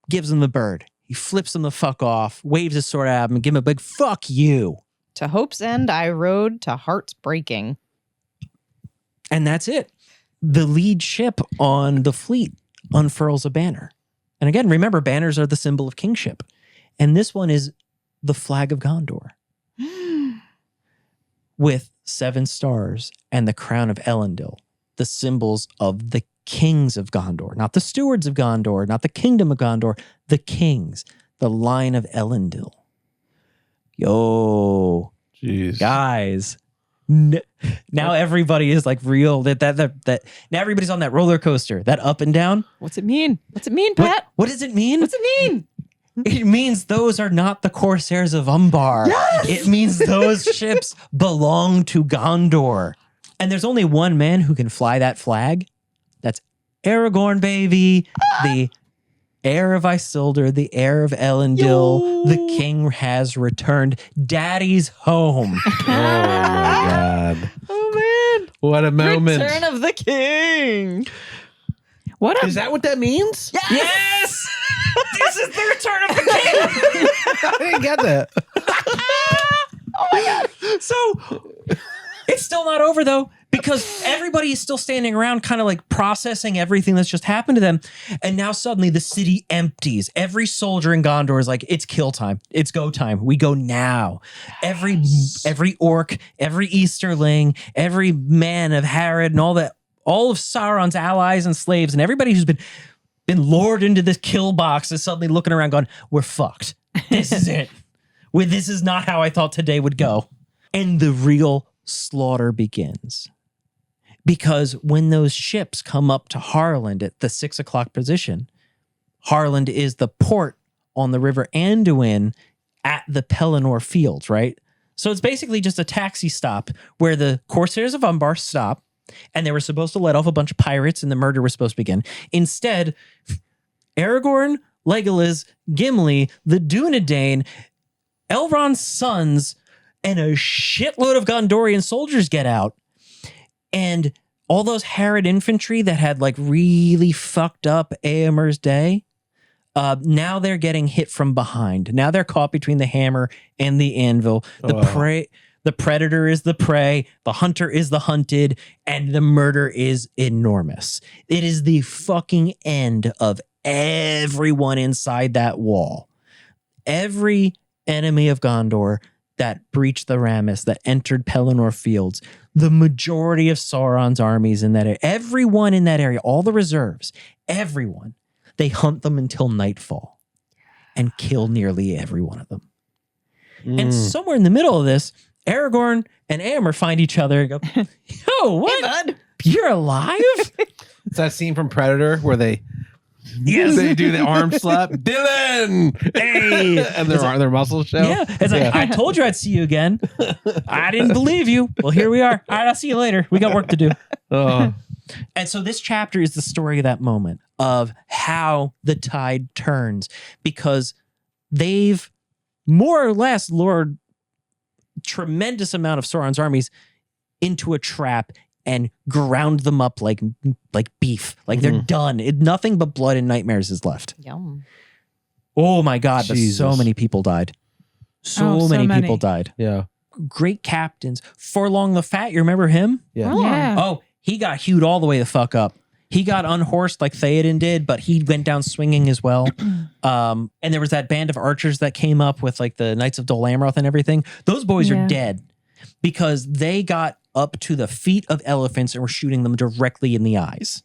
gives them the bird. He flips them the fuck off, waves his sword at him, and give him a big fuck you. To Hope's End I rode, to heart's breaking. And that's it. The lead ship on the fleet unfurls a banner. And again, remember, banners are the symbol of kingship. And this one is the flag of Gondor. With 7 stars and the crown of Elendil, the symbols of the kings of Gondor, not the stewards of Gondor, not the kingdom of Gondor, the kings, the line of Elendil. Yo, jeez, guys, now everybody is like real. That now everybody's on that roller coaster, that up and down. What's it mean? What's it mean, Pat? What does it mean? What's it mean? It means those are not the Corsairs of Umbar. Yes! It means those ships belong to Gondor. And there's only one man who can fly that flag. That's Aragorn, baby. The heir of Isildur, the heir of Elendil. Yo. The king has returned. Daddy's home. Oh, my God. Oh, man. What a moment. Return of the king. Is that what that means? Yes! Yes! This is the return of the king. I didn't get that. Oh my God. So it's still not over though, because everybody is still standing around kind of like processing everything that's just happened to them. And now suddenly the city empties. Every soldier in Gondor is like, it's kill time. It's go time. We go now. Yes. Every orc, every Easterling, every man of Harad and all of Sauron's allies and slaves and everybody who's been lured into this kill box is suddenly looking around going, we're fucked. This is it. This is not how I thought today would go. And the real slaughter begins. Because when those ships come up to Harland at the 6 o'clock position, Harland is the port on the river Anduin at the Pelennor Fields, right? So it's basically just a taxi stop where the Corsairs of Umbar stop, and they were supposed to let off a bunch of pirates and the murder was supposed to begin. Instead, Aragorn Legolas, Gimli, the Dunedain, Elrond's sons, and a shitload of Gondorian soldiers get out. And all those Harad infantry that had like really fucked up Éomer's day, now they're getting hit from behind. Now they're caught between the hammer and the anvil. The predator is the prey, the hunter is the hunted, and the murder is enormous. It is the fucking end of everyone inside that wall. Every enemy of Gondor that breached the Ramis, that entered Pelennor Fields, the majority of Sauron's armies in that area, everyone in that area, all the reserves, everyone, they hunt them until nightfall and kill nearly every one of them. And somewhere in the middle of this, Aragorn and Éomer find each other and go, yo, what? Hey, bud. You're alive? It's that scene from Predator where they do the arm slap. Dylan! Hey! And their muscles show. Yeah. It's like, I told you I'd see you again. I didn't believe you. Well, here we are. All right, I'll see you later. We got work to do. Oh. And so this chapter is the story of that moment of how the tide turns, because they've more or less lured tremendous amount of Sauron's armies into a trap and ground them up like beef. Like they're done. Nothing but blood and nightmares is left. Yum. Oh my God, but Jesus. so many people died. So many people died. Yeah. Great captains. Forlong the Fat, you remember him? Yeah. Yeah. Oh, he got hewed all the way the fuck up. He got unhorsed like Théoden did, but he went down swinging as well. And there was that band of archers that came up with like the Knights of Dol Amroth and everything. Those boys are dead because they got up to the feet of elephants and were shooting them directly in the eyes.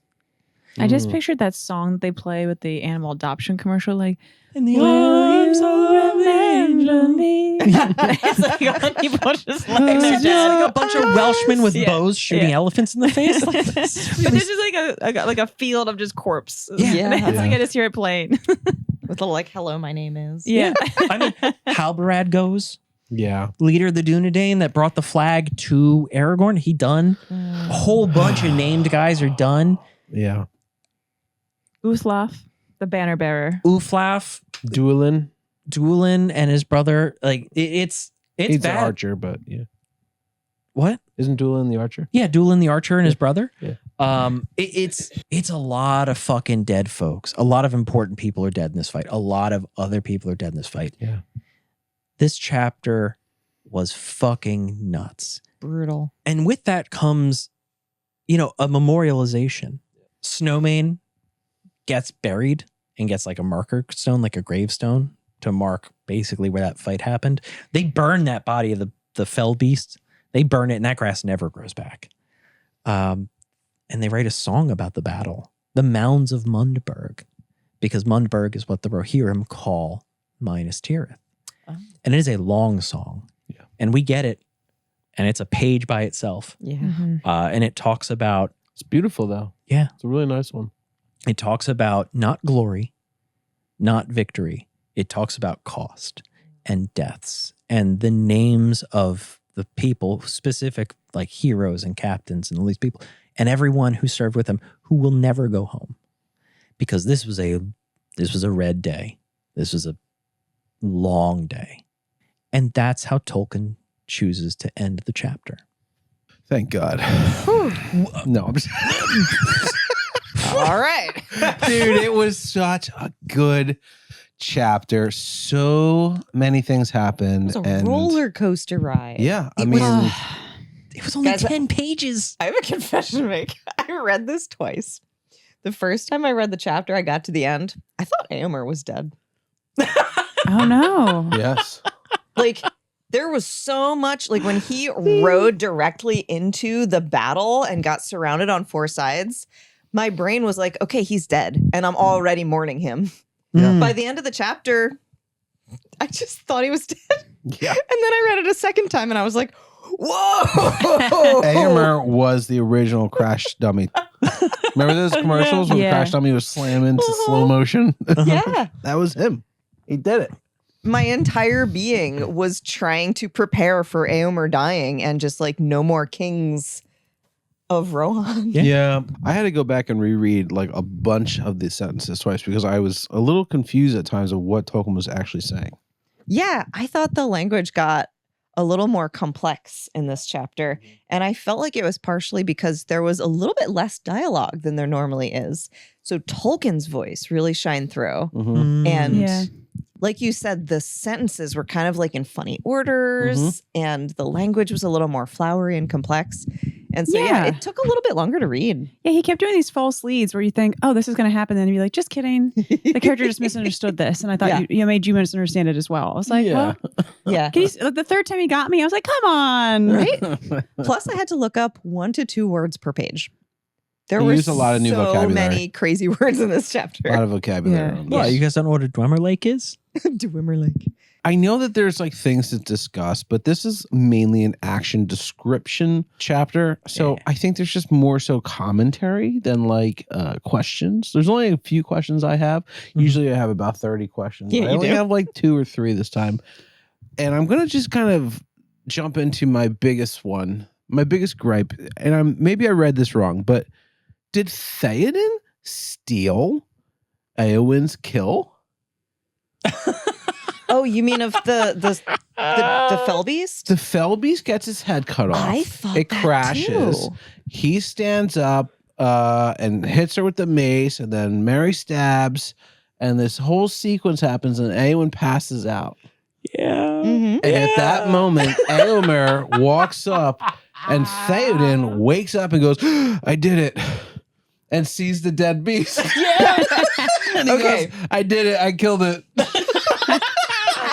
I just pictured that song they play with the animal adoption commercial, like In the arms of an angel. it's like people just like It's they're just dead. like a bunch of Welshmen with Yeah. bows shooting Yeah. elephants in the face. But there's just like a field of just corpse. Yeah. It's like I just hear it playing. With a like, hello, my name is. Yeah. I mean, Halbarad goes, Yeah. leader of the Dunedain that brought the flag to Aragorn. He done. A whole bunch of named guys are done. Yeah. Uslaf, the banner bearer. Uflaf, Duelin. Duelin, and his brother. Like it's He's bad. an archer, but yeah. What? Isn't Duelin the archer? Yeah, Duelin the archer and his brother. Yeah. It's a lot of fucking dead folks. A lot of important people are dead in this fight. A lot of other people are dead in this fight. Yeah. This chapter was fucking nuts. Brutal. And with that comes, a memorialization. Snowmane gets buried and gets like a marker stone, like a gravestone to mark basically where that fight happened. They burn that body of the fell beast. They burn it and that grass never grows back. And they write a song about the battle, the Mounds of Mundburg, because Mundburg is what the Rohirrim call Minas Tirith. Oh. And it is a long song. Yeah. And we get it. And it's a page by itself. Yeah. And it talks about, It's beautiful though. Yeah. It's a really nice one. it talks about not glory, not victory. It talks about cost and deaths and the names of the people, specific like heroes and captains and all these people, and everyone who served with them who will never go home, because this was a red day. This was a long day. And that's how Tolkien chooses to end the chapter. Thank God. No, I'm just All right. dude, it was such a good chapter. So many things happened. It was a and roller coaster ride. Yeah, I It mean, was- It was only Guys, 10 pages. I have a confession to make. I read this twice. The first time I read the chapter, I got to the end. I thought Éomer was dead. Oh no. yes. Like, there was so much, like when he rode directly into the battle and got surrounded on four sides, my brain was like, okay, he's dead. And I'm already mourning him. Yeah. By the end of the chapter, I just thought he was dead. Yeah. And then I read it a second time and I was like, whoa. Éomer was the original Crash Dummy. Remember those commercials where the Yeah. Crash Dummy was slamming into slow motion? Yeah. That was him. He did it. My entire being was trying to prepare for Éomer dying and just like no more kings of Rohan. Yeah. I had to go back and reread like a bunch of these sentences twice because I was a little confused at times of what Tolkien was actually saying. Yeah, I thought the language got a little more complex in this chapter. And I felt like it was partially because there was a little bit less dialogue than there normally is. So Tolkien's voice really shined through. Mm-hmm. And Yeah. like you said, the sentences were kind of like in funny orders and the language was a little more flowery and complex. And so, Yeah. it took a little bit longer to read. Yeah, he kept doing these false leads where you think, oh, this is going to happen. And then you'd be like, just kidding. The character just misunderstood this. And I thought you made you misunderstand it as well. I was like, Yeah. well, Yeah. the third time he got me, I was like, come on. Right? Plus, I had to look up 1 to 2 words per page. There He were used a lot of new so vocabulary. many crazy words in this A lot chapter. of vocabulary. Yeah. on What, this. you guys don't know what a Dwemer Lake is? Dwimmerlake. I know that there's like things to discuss, but this is mainly an action description chapter. So Yeah. I think there's just more so commentary than like questions. There's only a few questions I have. Usually I have about 30 questions. Yeah, I you only do. have like 2 or 3 this time. And I'm going to just kind of jump into my biggest one, my biggest gripe. And maybe I read this wrong, but did Théoden steal Éowyn's kill? Oh, you mean of the fell beast? The fell beast gets his head cut off. I thought it that crashes. too. He stands up and hits her with the mace, and then Merry stabs, and this whole sequence happens, and Éowyn passes out. Yeah. Mhm. And at that moment, Éomer walks up, and Théoden wakes up and goes, "I did it," and sees the dead beast. Yeah. And he Okay. goes, "I did it. I killed it."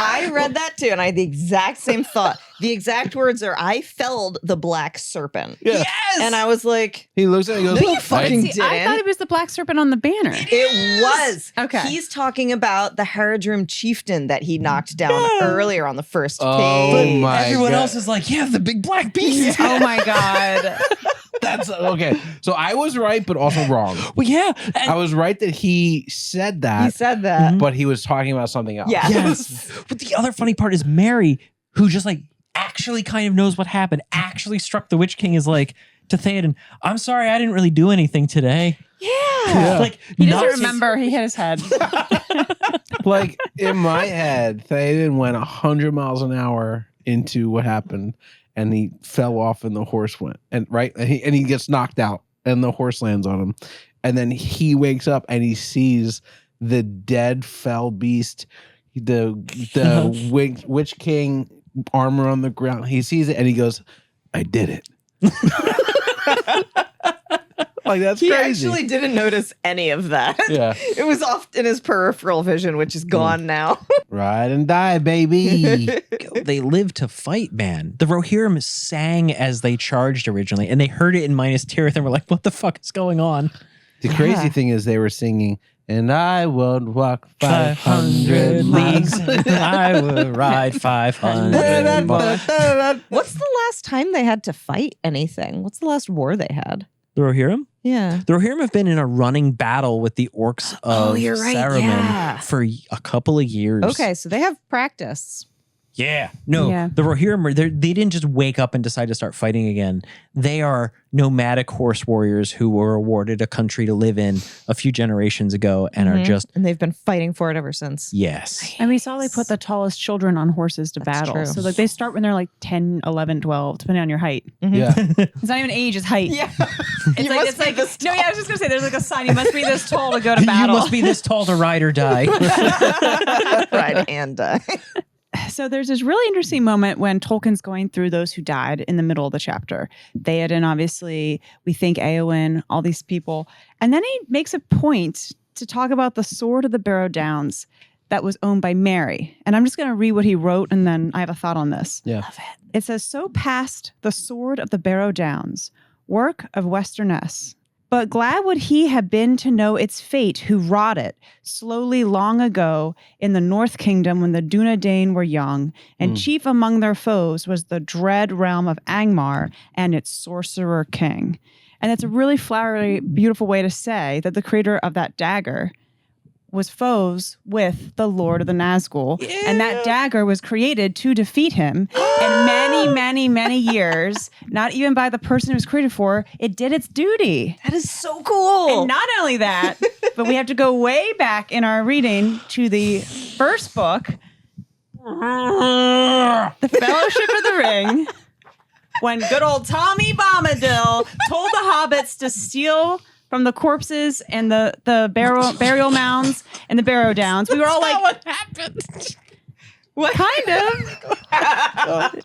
I read that too, and I had the exact same thought. The exact words are, "I felled the black serpent." Yeah. And I was like, He looks at it and goes, No, you fucking See, I didn't. thought it was the black serpent on the banner. it was. Okay. He's talking about the Haradrim chieftain that he knocked down earlier on the first Oh page. my Everyone God. else is like, yeah, the big black beast. Oh my God. That's okay. So I was right, but also wrong. Well, yeah. I was right that he said that, He said that. but he was talking about something else. Yeah. Yes. But the other funny part is Merry, who just like actually kind of knows what happened, actually struck the Witch King, is like to Théoden, I'm sorry, I didn't really do anything today. Yeah. Like He not doesn't to- remember. He hit his head. Like in my head, Théoden went 100 miles an hour into what happened, and he fell off, and the horse went and he gets knocked out, and the horse lands on him, and then he wakes up and he sees the dead fell beast, the Witch King armor on the ground. He sees it and he goes, "I did it." Like that's He crazy. actually didn't notice any of that. Yeah. It was off in his peripheral vision, which is gone now. Ride and die, baby. They live to fight, man. The Rohirrim sang as they charged originally, and they heard it in Minas Tirith and were like, what the fuck is going on? The crazy thing is they were singing, "And I would walk 500 leagues." I would ride 500 miles. What's the last time they had to fight anything? What's the last war they had? The Rohirrim? Yeah. The Rohirrim have been in a running battle with the orcs of you're right, Saruman yeah. for a couple of years. Okay, so they have practice. Yeah. No, Yeah. the Rohirrim, they didn't just wake up and decide to start fighting again. They are nomadic horse warriors who were awarded a country to live in a few generations ago and are just, And they've been fighting for it ever since. yes. And we saw they put the tallest children on horses to That's battle. true. So like they start when they're like 10, 11, 12, depending on your height. Yeah. It's not even age, it's height. Yeah. It's You like, must it's be like this no, yeah, I was just gonna say there's like a sign. You must be this tall to go to You battle. must be this tall to ride or die. Ride and die. So there's this really interesting moment when Tolkien's going through those who died in the middle of the chapter. Théoden, obviously, we think Éowyn, all these people. And then he makes a point to talk about the sword of the Barrow Downs that was owned by Merry. And I'm just going to read what he wrote, and then I have a thought on this. Yeah. Love it. It says, "So passed the sword of the Barrow Downs, work of Westernesse. But glad would he have been to know its fate who wrought it slowly long ago in the North Kingdom when the Dunedain were young, and chief among their foes was the dread realm of Angmar and its sorcerer king." And it's a really flowery, beautiful way to say that the creator of that dagger was foes with the Lord of the Nazgûl. And that dagger was created to defeat him. And many, many, many years, not even by the person it was created for, it did its duty. That is so cool. And not only that, but we have to go way back in our reading to the first book, The Fellowship of the Ring, when good old Tommy Bombadil told the hobbits to steal from the corpses and the burial mounds and the Barrow Downs. We were all like, what happened? What? Kind of.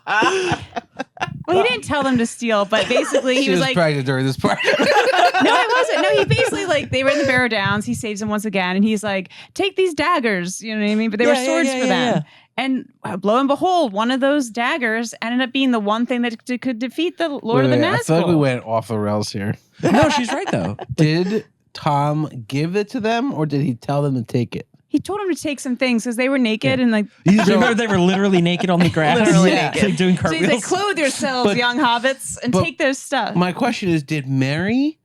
Well, he didn't tell them to steal, but basically he was like, pregnant during this part. no, it wasn't. No, he basically like they were in the Barrow Downs. He saves them once again, and he's like, take these daggers. You know what I mean? But they were swords for them. And lo and behold, one of those daggers ended up being the one thing that could defeat the Lord of the Nazgûl. I feel like we went off the rails here. No, she's right though. Did Tom give it to them, or did he tell them to take it? He told them to take some things because they were naked and like. Remember they were literally naked on the grass, Literally naked. like doing So cartwheels. he's like, clothe yourselves, young hobbits, and take their stuff. My question is, did Merry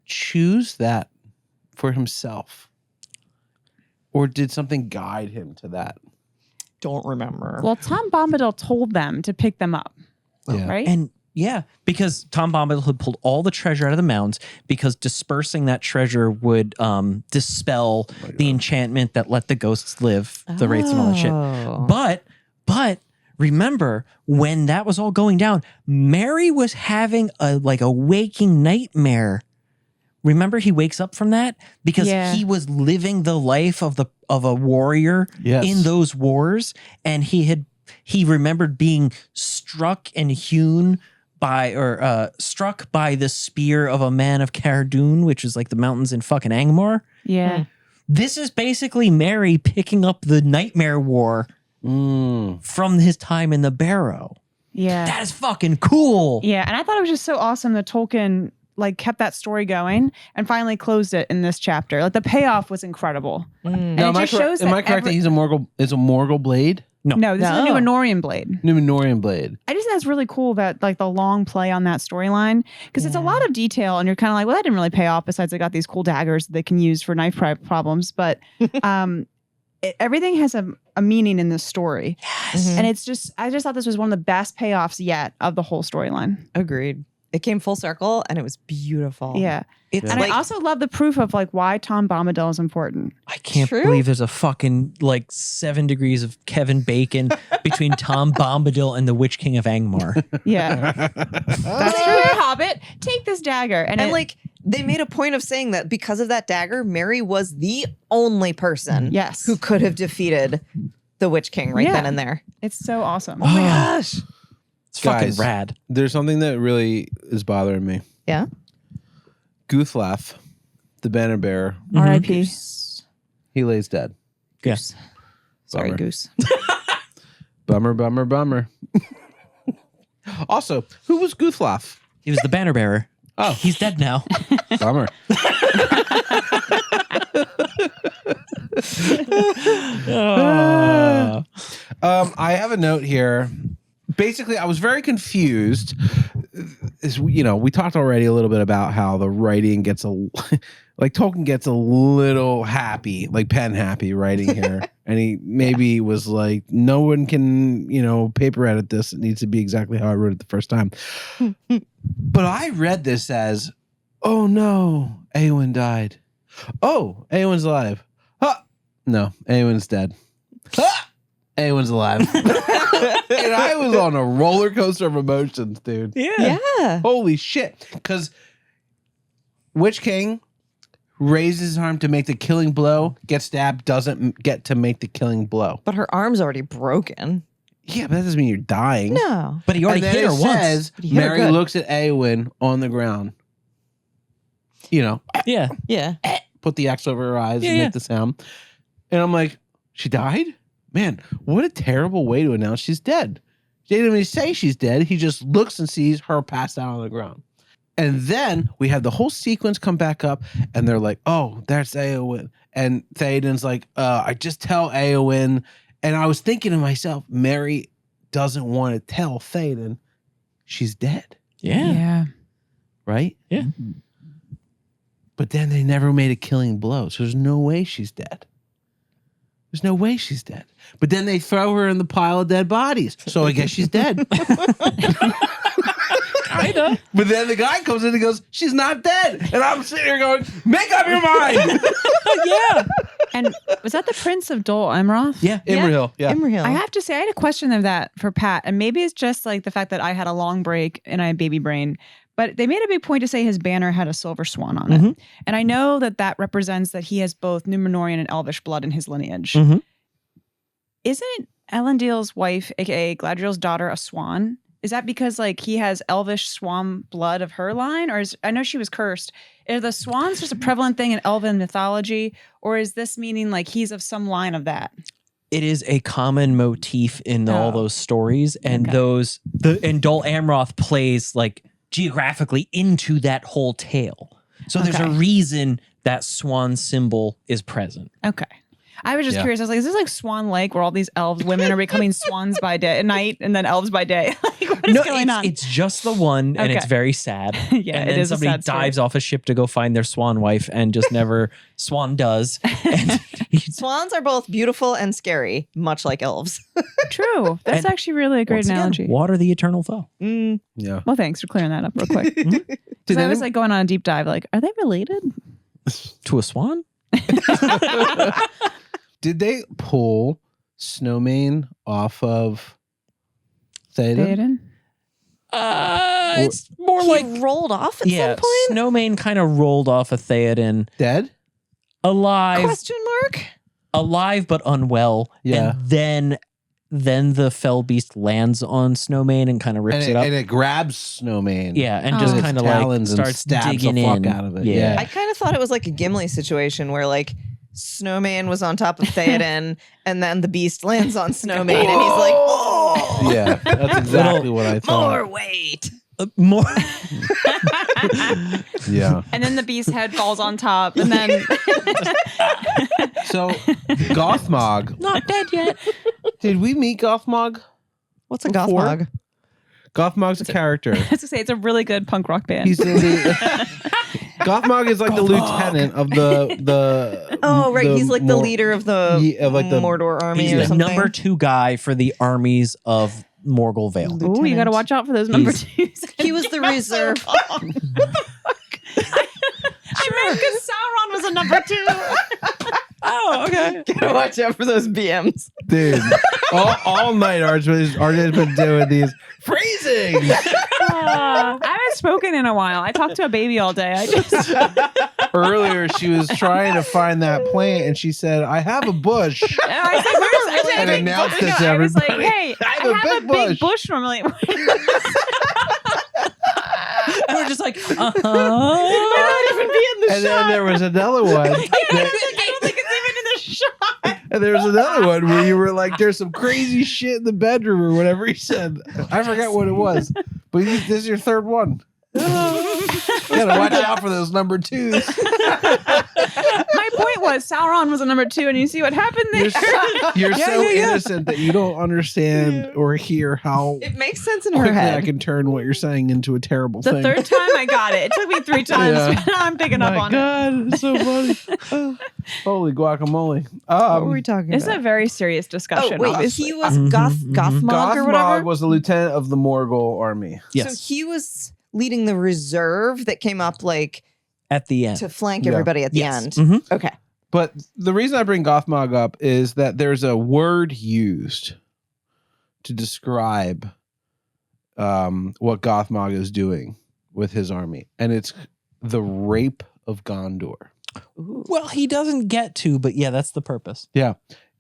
choose that for himself? Or did something guide him to that? Don't remember. Well, Tom Bombadil told them to pick them up, Yeah. right? And yeah, because Tom Bombadil had pulled all the treasure out of the mounds because dispersing that treasure would dispel the enchantment that let the ghosts live, the wraiths and all that shit. But remember, when that was all going down, Merry was having a waking nightmare. Remember, he wakes up from that because he was living the life of a warrior in those wars, and he remembered being struck and hewn by struck by the spear of a man of Caradun, which is like the mountains in fucking Angmar. Yeah. This is basically Merry picking up the nightmare war from his time in the Barrow. Yeah. That is fucking cool. Yeah. And I thought it was just so awesome that Tolkien kept that story going and finally closed it in this chapter. Like the payoff was incredible. And Now, it just shows am I correct that he's a Morgul blade? No, this is a Numenorian blade. Numenorian blade. I just think that's really cool that the long play on that storyline because it's a lot of detail and you're kind of like, well, that didn't really pay off besides they got these cool daggers that they can use for knife problems. But everything has a meaning in this story. Yes. And I just thought this was one of the best payoffs yet of the whole storyline. Agreed. It came full circle and it was beautiful. Yeah. It's and I also love the proof of why Tom Bombadil is important. I can't believe there's a fucking 7 degrees of Kevin Bacon between Tom Bombadil and the Witch King of Angmar. Yeah. That's true. Hobbit, take this dagger. And they made a point of saying that because of that dagger, Merry was the only person who could have defeated the Witch King then and there. It's so awesome. Oh my gosh. It's fucking rad. There's something that really is bothering me. Yeah? Guthlaf, the banner bearer, R.I.P. he lays dead. Yes. Sorry, Bummer. Goose. Bummer. Also, who was Guthlaf? He was the banner bearer. Oh. He's dead now. Bummer. I have a note here. Basically, I was very confused. We talked already a little bit about how the writing gets Tolkien gets a little happy, pen happy writing here. And he maybe was like, no one can, paper edit this. It needs to be exactly how I wrote it the first time. But I read this as, oh no, Éowyn died. Oh, Éowyn's alive. Huh. No, Éowyn's dead. Huh. Éowyn's alive. And I was on a roller coaster of emotions, dude. Yeah. Holy shit. Because Witch King raises his arm to make the killing blow, gets stabbed, doesn't get to make the killing blow. But her arm's already broken. Yeah, but that doesn't mean you're dying. No. But he already And then hit her it once. says, But he hit her Merry good. looks at Éowyn on the ground. Yeah. Yeah. Put the X over her eyes and Yeah. make the sound. And I'm like, she died? Man, what a terrible way to announce she's dead. He didn't even say she's dead. He just looks and sees her passed out on the ground. And then we have the whole sequence come back up and they're like, oh, that's Éowyn. And Théoden's like, I just tell Éowyn. And I was thinking to myself, Merry doesn't want to tell Théoden she's dead. Yeah. Right? Yeah. But then they never made a killing blow. So there's no way she's dead. There's no way she's dead. But then they throw her in the pile of dead bodies. So I guess she's dead. Kinda. But then the guy comes in and goes, she's not dead. And I'm sitting here going, make up your mind. Yeah. And was that the Prince of Dol Amroth? Yeah. Imrahil. Yeah. Imrahil. I have to say, I had a question of that for Pat, and maybe it's just like the fact that I had a long break and I had baby brain. But they made a big point to say his banner had a silver swan on it, and I know that that represents that he has both Númenórean and Elvish blood in his lineage. Mhm. Isn't Elendil's wife, aka Galadriel's daughter, a swan? Is that because like he has Elvish swan blood of her line, or I know she was cursed? Are the swans just a prevalent thing in Elven mythology, or is this meaning like he's of some line of that? It is a common motif in all those stories, and Okay. and Dol Amroth plays like geographically into that whole tale. So there's a Okay. reason that swan symbol is present. Okay. I was just Yeah. curious. I was like, is this like Swan Lake where all these elves, women are becoming swans by day at night and then elves by day? Like, what is going on? It's just the one, and it's Okay. very sad. Yeah, and it then is a somebody sad story. dives off a ship to go find their swan wife and just never swan does. And Swans are both beautiful and scary, much like elves. True. That's And actually really a great once again, analogy. water the eternal foe. Mm. Yeah. Well, thanks for clearing that up real quick. Did Because I was any- like going on a deep dive, like, are they related? To a swan? Did they pull Snowmane off of Théoden? Théoden? It's more He like rolled off at some point? Snowmane kind of rolled off a Théoden Dead? alive, Question mark? alive but unwell. Yeah. And then the fell beast lands on Snowmane and kind of rips it up. And it grabs Snowmane. Yeah, and Oh. just With kind of its like talons and starts stabs the digging fuck in out of it. Yeah. I kind of thought it was like a Gimli situation where like Snowman was on top of Théoden and then the beast lands on Snowman and he's like, oh, Yeah, that's exactly what I thought. more weight. more. Yeah. And then the beast head falls on top. And then So, Gothmog. Not dead yet. Did we meet Gothmog? What's a Before? Gothmog? Gothmog's a character. I was to say, it's a really good punk rock band. He's in the. Gothmog is like the lieutenant of the. Oh, right. He's like the Mor- leader of the Yeah, of like the- Mordor army He's or the something. number 2 guy for the armies of Morgul Vale. Ooh, you got to Lieutenant. watch out for those number twos. He was the reserve. I meant because Sauron was a number 2. Oh, okay. Gotta watch out for those BMs. Dude, all night RJ's been doing these phrasing. I haven't spoken in a while. I talked to a baby all day. I just Earlier, she was trying to find that plant, and she said, "I have a bush." I said, I said, And big announced bush. it to I was like, everybody. hey, I I have a have big a big bush. bush normally. And we're just like, Might not even be in the And shot. then there was another one. I don't think it's even in the shot. And there was another one where you were like, "There's some crazy shit in the bedroom," or whatever he said. I forgot what it was, but this is your third one. You gotta watch out for those number 2s. My point was Sauron was a number 2, and you see what happened there. You're so innocent that you don't understand or hear how It makes sense in her quickly I head. can turn what you're saying into a terrible The thing. third time I got it. It took me 3 times. Yeah. Now I'm picking up My on God, it's so funny. Holy guacamole. What were we talking it. It's about? a very serious discussion. Oh, wait. obviously. He was Gothmog or whatever? Gothmog was the lieutenant of the Morgul army. yes, So he was leading the reserve that came up like at the end. to flank Yeah. everybody at the Yes. end. Mhm. Okay. But the reason I bring Gothmog up is that there's a word used to describe what Gothmog is doing with his army, and it's the rape of Gondor. Ooh. Well, he doesn't get to, but yeah, that's the purpose. Yeah,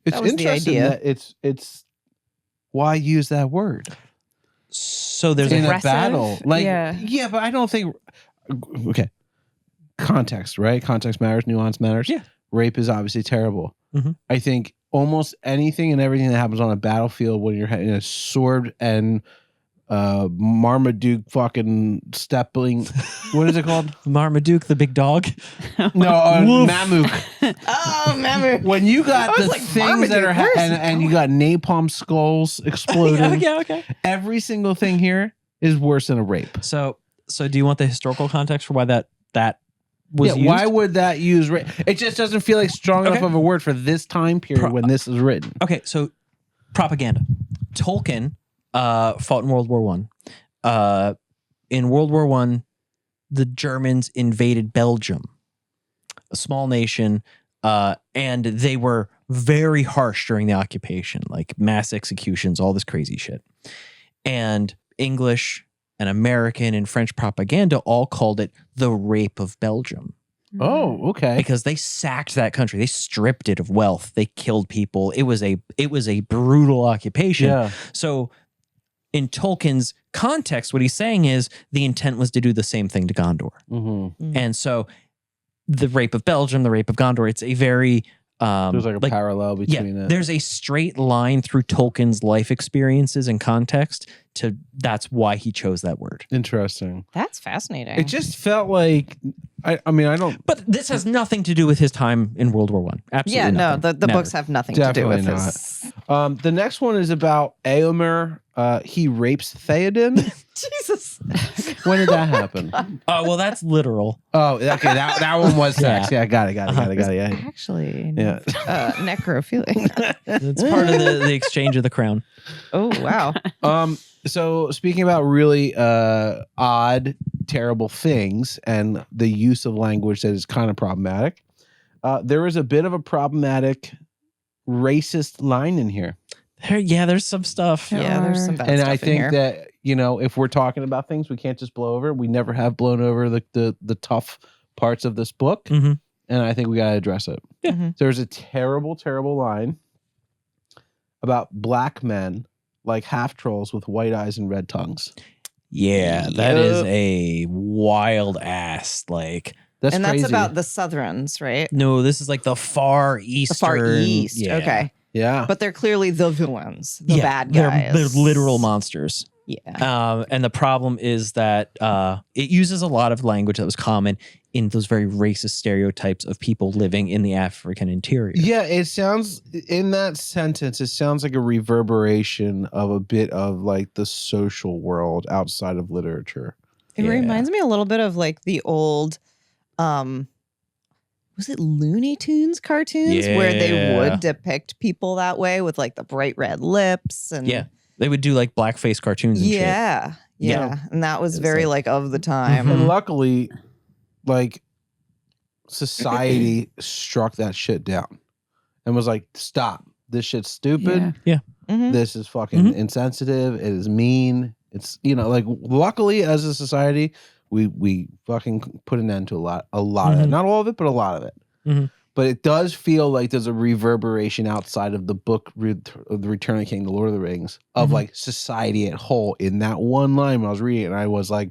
it's That was the interesting idea. that it's why use that word So there's in a a aggressive? battle? Like, Yeah. yeah, but I don't think. Okay, context, right? Context matters. Nuance matters. Yeah. Rape is obviously terrible. Mhm. I think almost anything and everything that happens on a battlefield when you're in a sword and Marmaduke fucking stepping. What is it called? Marmaduke, the big dog. No, Woof. Mammoth. Oh, remember. When you got I was the like, things that Marmaduke, are where's he and you got napalm skulls exploding. okay. Every single thing here is worse than a rape. So do you want the historical context for why that was used. Why would that use? It just doesn't feel like strong enough Okay. of a word for this time period when this is written. Okay, so propaganda. Tolkien fought in World War One. In World War One, the Germans invaded Belgium, a small nation, and they were very harsh during the occupation, like mass executions, all this crazy shit. And English and American and French propaganda all called it the rape of Belgium. Oh, okay. Because they sacked that country. They stripped it of wealth. They killed people. It was a brutal occupation. Yeah. So in Tolkien's context, what he's saying is the intent was to do the same thing to Gondor. Mm-hmm. And so the rape of Belgium, the rape of Gondor, it's a very There's like a parallel between it. there's a straight line through Tolkien's life experiences and context to that's why he chose that word. Interesting. That's fascinating. It just felt like I mean I don't But this has nothing to do with his time in World War One. Absolutely yeah, no, nothing. the Never. books have nothing Definitely to do with not. this. The next one is about Éomer. He rapes Théoden. Jesus. When did that happen? Oh, well, that's literal. Oh, okay. That one was sex. Yeah. Yeah, got it. Yeah. Actually, Yeah. necrophilia. It's part of the exchange of the crown. Oh, wow. So speaking about really odd, terrible things and the use of language that is kind of problematic, there is a bit of a problematic racist line in here. There's some stuff. Yeah, there's some bad And stuff I in think here. that, if we're talking about things, we can't just blow over. We never have blown over the tough parts of this book. Mhm. And I think we got to address it. Yeah. Mhm. There's a terrible, terrible line about black men like half trolls with white eyes and red tongues. Yeah, that is Yup. a wild ass. Like, That's And crazy. that's about the Southrons, right? no, this is like the far eastern. The far east. Yeah. Okay. Yeah. But they're clearly the villains, the bad They're guys. literal monsters. Yeah. And the problem is that it uses a lot of language that was common in those very racist stereotypes of people living in the African interior. Yeah, it sounds in that sentence, it sounds like a reverberation of a bit of like the social world outside of literature. It Yeah. reminds me a little bit of like the old was it Looney Tunes cartoons where they Yeah. would depict people that way with like the bright red lips and Yeah. They would do like blackface cartoons and shit. yeah. And that was It's very like- like of the time. And luckily, like society struck that shit down and was like, stop. This shit's stupid. Mhm. This is fucking insensitive. It is mean. It's, like luckily as a society, we fucking put an end to a lot of it. Not all of it, but a lot of it. Mhm. But it does feel like there's a reverberation outside of the book of The Return of the King, The Lord of the Rings, of like society at whole in that one line when I was reading it. And I was like,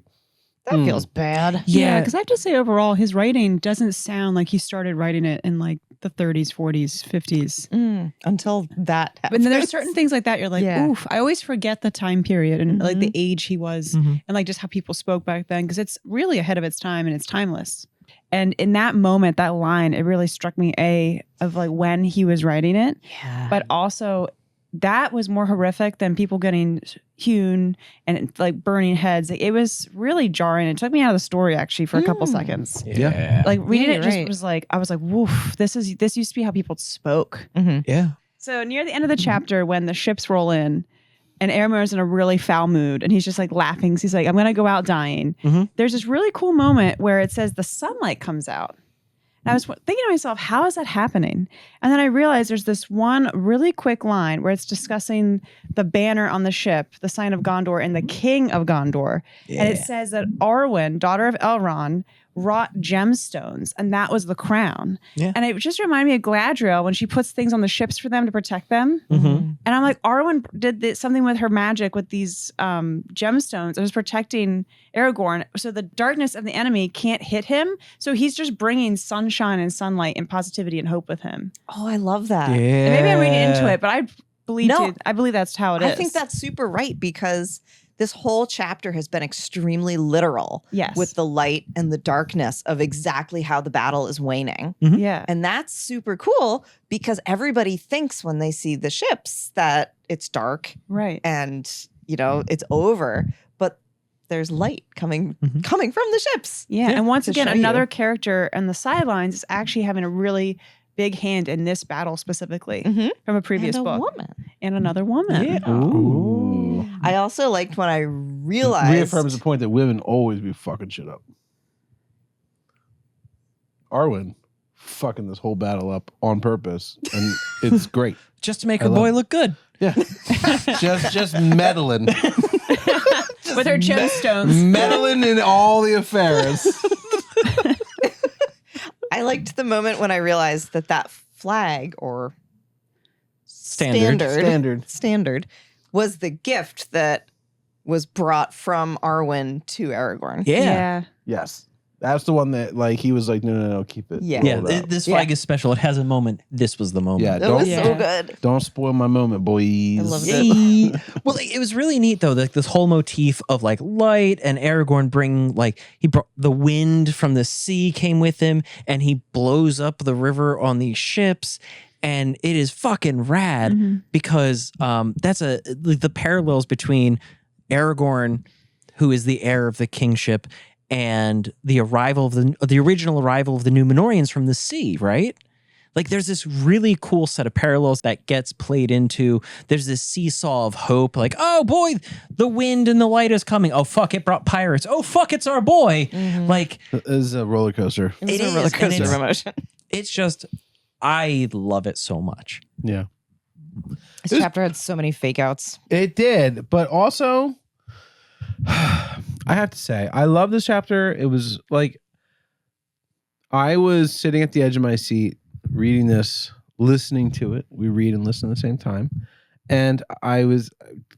That feels bad. Yeah, because I have to say overall, his writing doesn't sound like he started writing it in like the 30s, 40s, 50s. Until that But then there's happens. certain things like that you're like, Yeah. oof. I always forget the time period and like the age he was Mhm. and like just how people spoke back then because it's really ahead of its time and it's timeless. And in that moment, that line, it really struck me of like when he was writing it, Yeah. but also that was more horrific than people getting hewn and like burning heads. Like, it was really jarring. It took me out of the story actually for a couple seconds. Yeah. Like reading you're it just right. was like, I was like, woof, this used to be how people spoke. Yeah. So near the end of the chapter, when the ships roll in and Éomer's in a really foul mood and he's just like laughing. 'Cause he's like, I'm going to go out dying. There's this really cool moment where it says the sunlight comes out. And I was thinking to myself, how is that happening? And then I realized there's this one really quick line where it's discussing the banner on the ship, the sign of Gondor and the king of Gondor. And it says that Arwen, daughter of Elrond, wrought gemstones, and that was the crown. Yeah. And it just reminded me of Galadriel when she puts things on the ships for them to protect them. Mhm. And I'm like, Arwen did something with her magic with these gemstones. It was protecting Aragorn, so the darkness of the enemy can't hit him. So he's just bringing sunshine and sunlight and positivity and hope with him. Oh, I love that. Yeah. And maybe I'm reading into it, but I believe No. I believe that's how it is. I think that's super right because this whole chapter has been extremely literal yes, with the light and the darkness of exactly how the battle is waning. yeah, And that's super cool because everybody thinks when they see the ships that it's dark right. and, it's over. But there's light coming Mhm. from the ships. Yeah, Yeah, and once to again, show another you. character on the sidelines is actually having a really big hand in this battle specifically Mhm. from a previous And a book. woman. And another woman. Yeah. Ooh. I also liked when I realized Reaffirms the point that women always be fucking shit up. Arwen fucking this whole battle up on purpose, and it's great. Just to make I her love boy it. look good. Yeah, just meddling, With her gemstones. meddling in all the affairs. I liked the moment when I realized that flag or Standard. standard was the gift that was brought from Arwen to Aragorn. Yeah. Yes, that's the one that like he was like, no, keep it. Yeah. Yeah. rolled up. This flag is special. It has a moment. This was the moment. Yeah, That was Yeah. so good. Don't spoil my moment, boys. I loved it. Yay. Well, it was really neat though. Like this whole motif of like light and Aragorn bring like he brought the wind from the sea came with him, and he blows up the river on these ships, and it is fucking rad Mhm. because that's the parallels between Aragorn, who is the heir of the kingship, and the arrival of the original arrival of the Númenóreans from the sea, right? Like there's this really cool set of parallels that gets played into. There's this seesaw of hope, like, oh boy, the wind and the light is coming. Oh fuck, it brought pirates. Oh fuck, it's our boy. Like It is a roller coaster. It was It a is, roller and coaster it's- of emotion. it's just, I love it so much. Yeah, This chapter had so many fake outs. it did, but also, I have to say, I love this chapter. It was like I was sitting at the edge of my seat, reading this, listening to it. We read and listen at the same time, and I was,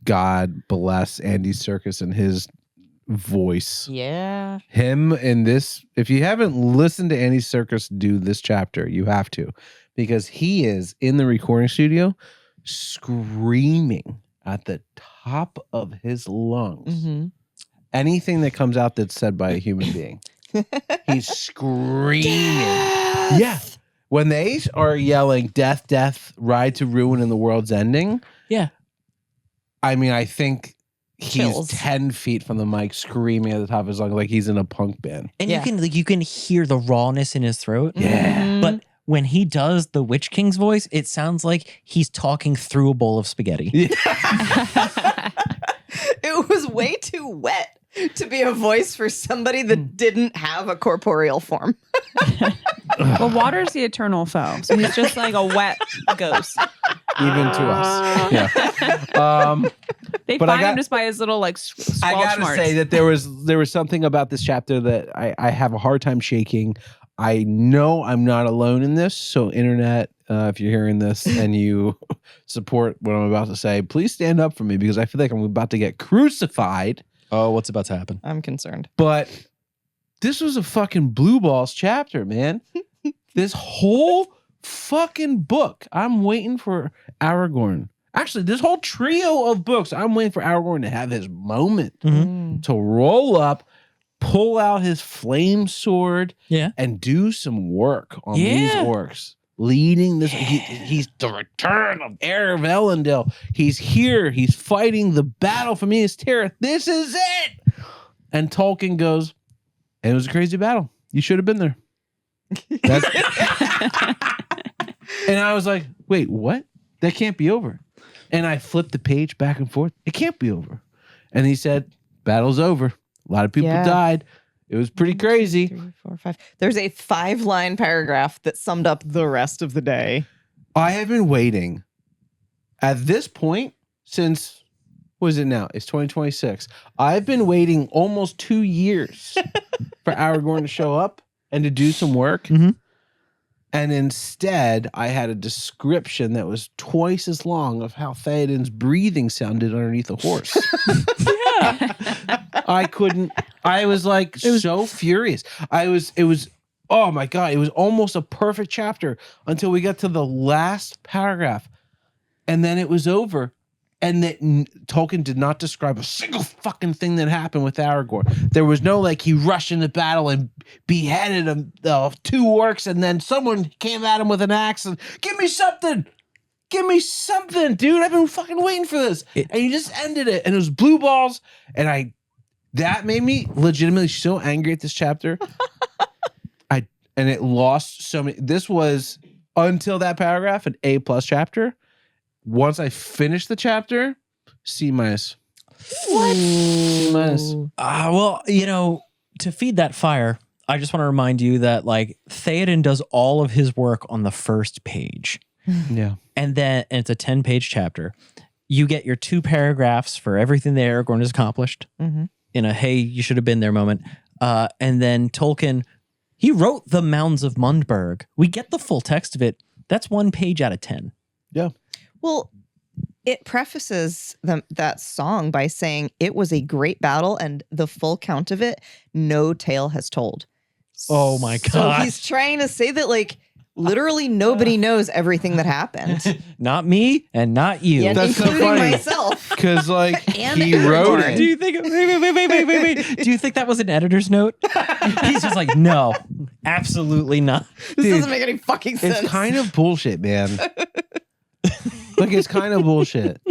God bless Andy Serkis and his voice. Yeah. Him in this, if you haven't listened to Andy Serkis do this chapter, you have to, because he is in the recording studio screaming at the top of his lungs Mm-hmm. anything that comes out that's said by a human being. He's screaming. Yeah. When they are yelling death, death, ride to ruin and the world's ending. Yeah. I mean, I think Chills. he's 10 feet from the mic screaming at the top of his lungs like he's in a punk band. And Yeah. you can hear the rawness in his throat. Yeah. Mhm. But when he does the Witch King's voice, it sounds like he's talking through a bowl of spaghetti. It was way too wet to be a voice for somebody that didn't have a corporeal form. Well, water's the eternal foe. So he's just like a wet ghost. Even to us. Yeah. They But I find got- him just by his little like squelch I gotta marks. say that there was something about this chapter that I have a hard time shaking. I know I'm not alone in this. So internet, if you're hearing this and you support what I'm about to say, please stand up for me because I feel like I'm about to get crucified. Oh, what's about to happen? I'm concerned. But this was a fucking blue balls chapter, man. This whole fucking book, I'm waiting for Aragorn. Actually, this whole trio of books, I'm waiting for Aragorn to have his moment, Mhm. to roll up, pull out his flame sword, Yeah. and do some work on these Yeah. orcs. Leading this, he's the return of heir of Elendil. He's here. He's fighting the battle for Minas Tirith. This is it. And Tolkien goes, and it was a crazy battle. You should have been there. That's- and I was like, wait, what? That can't be over. And I flipped the page back and forth. It can't be over. And he said, battle's over. A lot of people Yeah. died. It was pretty crazy. 3, 4, 5. There's a 5-line paragraph that summed up the rest of the day. I have been waiting at this point since, what is it now? It's 2026. I've been waiting almost 2 years for Aragorn to show up and to do some work. Mhm. And instead, I had a description that was twice as long of how Théoden's breathing sounded underneath a horse. Yeah. I couldn't. I was like so furious. It was, oh my God, it was almost a perfect chapter until we got to the last paragraph. And then it was over. And that Tolkien did not describe a single fucking thing that happened with Aragorn. There was no like he rushed into battle and beheaded 2 orcs and then someone came at him with an axe and give me something. Give me something, dude. I've been fucking waiting for this. And you just ended it. And it was blue balls. And That made me legitimately so angry at this chapter. And it lost so many. This was, until that paragraph, an A+ chapter. Once I finished the chapter, C-. What? C-. Well, to feed that fire, I just want to remind you that like Théoden does all of his work on the first page. Yeah. And it's a 10-page chapter. You get your 2 paragraphs for everything that Aragorn has accomplished in a, hey, you should have been there moment. And then Tolkien, he wrote the Mounds of Mundberg. We get the full text of it. That's 1 page out of 10. Yeah. Well, it prefaces that song by saying it was a great battle and the full count of it, no tale has told. Oh my So God. he's trying to say that like literally nobody knows everything that happened. Not me and not you. Yeah, That's so including funny. myself. Because like And he wrote Aragorn. it. Do you think? Wait. Do you think that was an editor's note? He's just like, no, absolutely not. This Dude, doesn't make any fucking sense. It's kind of bullshit, man. Like, it's kind of bullshit.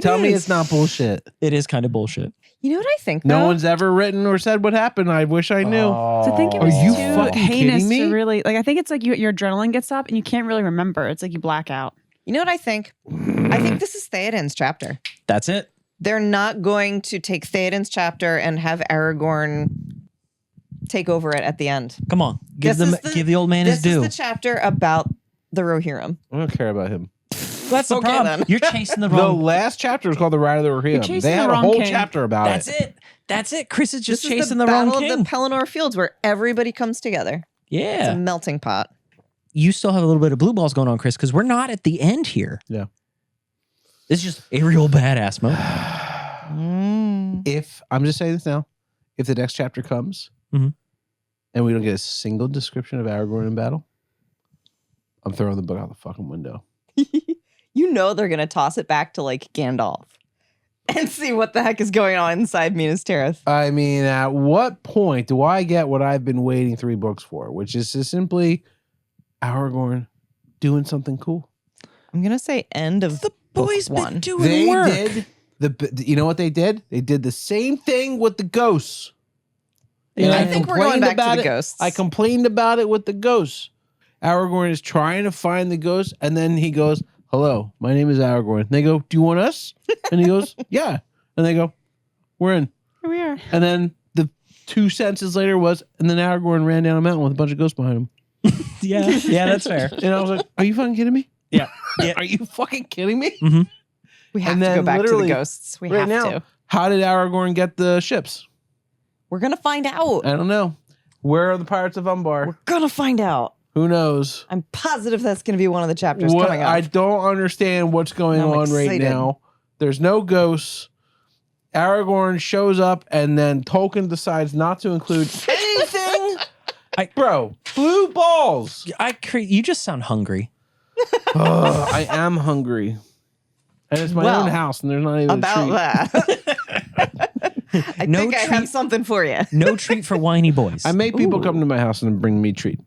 Tell me it's not bullshit. It is kind of bullshit. You know what I think? No though? one's ever written or said what happened. I wish I knew. So I think it Are was you too fucking heinous kidding me? to really like. I think it's like your adrenaline gets up and you can't really remember. It's like you black out. You know what I think? I think this is Théoden's chapter. That's it. They're not going to take Théoden's chapter and have Aragorn take over it at the end. Come on, give This is give the old man his This due. is the chapter about the Rohirrim. I don't care about him. That's the Okay, problem. then. You're chasing the The wrong. last chapter is called The Ride of the Rohirrim. chasing They the had a wrong whole king. chapter about That's it. it. That's it. Chris is just This is chasing the the wrong battle king. of the Pelennor Fields where everybody comes together. It's Yeah. a melting pot. You still have a little bit of blue balls going on, Chris, because we're not at the end here. Yeah. This is just a real badass moment. If, I'm just saying this now, if the next chapter comes Mhm. and we don't get a single description of Aragorn in battle, I'm throwing the book out the fucking window. You know they're going to toss it back to like Gandalf and see what the heck is going on inside Minas Tirith. I mean, at what point do I get what I've been waiting 3 books for, which is just simply Aragorn doing something cool? I'm going to say end of The book boy's been 1. doing They work. did you know what they did? They did the same thing with the ghosts. Yeah, And I think we're going complained back to about the it. ghosts. I complained about it with the ghosts. Aragorn is trying to find the ghost, and then he goes, "Hello, my name is Aragorn." And they go, "Do you want us?" And he goes, "Yeah." And they go, "We're in." Here we are. And then the 2 sentences later was, and then Aragorn ran down a mountain with a bunch of ghosts behind him. Yeah, that's fair. And I was like, "Are you fucking kidding me? Yeah. Yeah. Are you fucking kidding me?" We have And to go then back to the literally, ghosts. We right have now, to. how did Aragorn get the ships? We're going to find out. I don't know. Where are the Pirates of Umbar? We're going to find out. Who knows? I'm positive that's going to be one of the chapters What, coming up. I don't understand what's going I'm on right excited. now. There's no ghosts. Aragorn shows up, and then Tolkien decides not to include anything. Bro, blue balls. You just sound hungry. Ugh, I am hungry. And it's my Well, own house, and there's not even about a treat. that. I No think I have treat. something for you. No treat for whiny boys. I make people come to my house and bring me treat.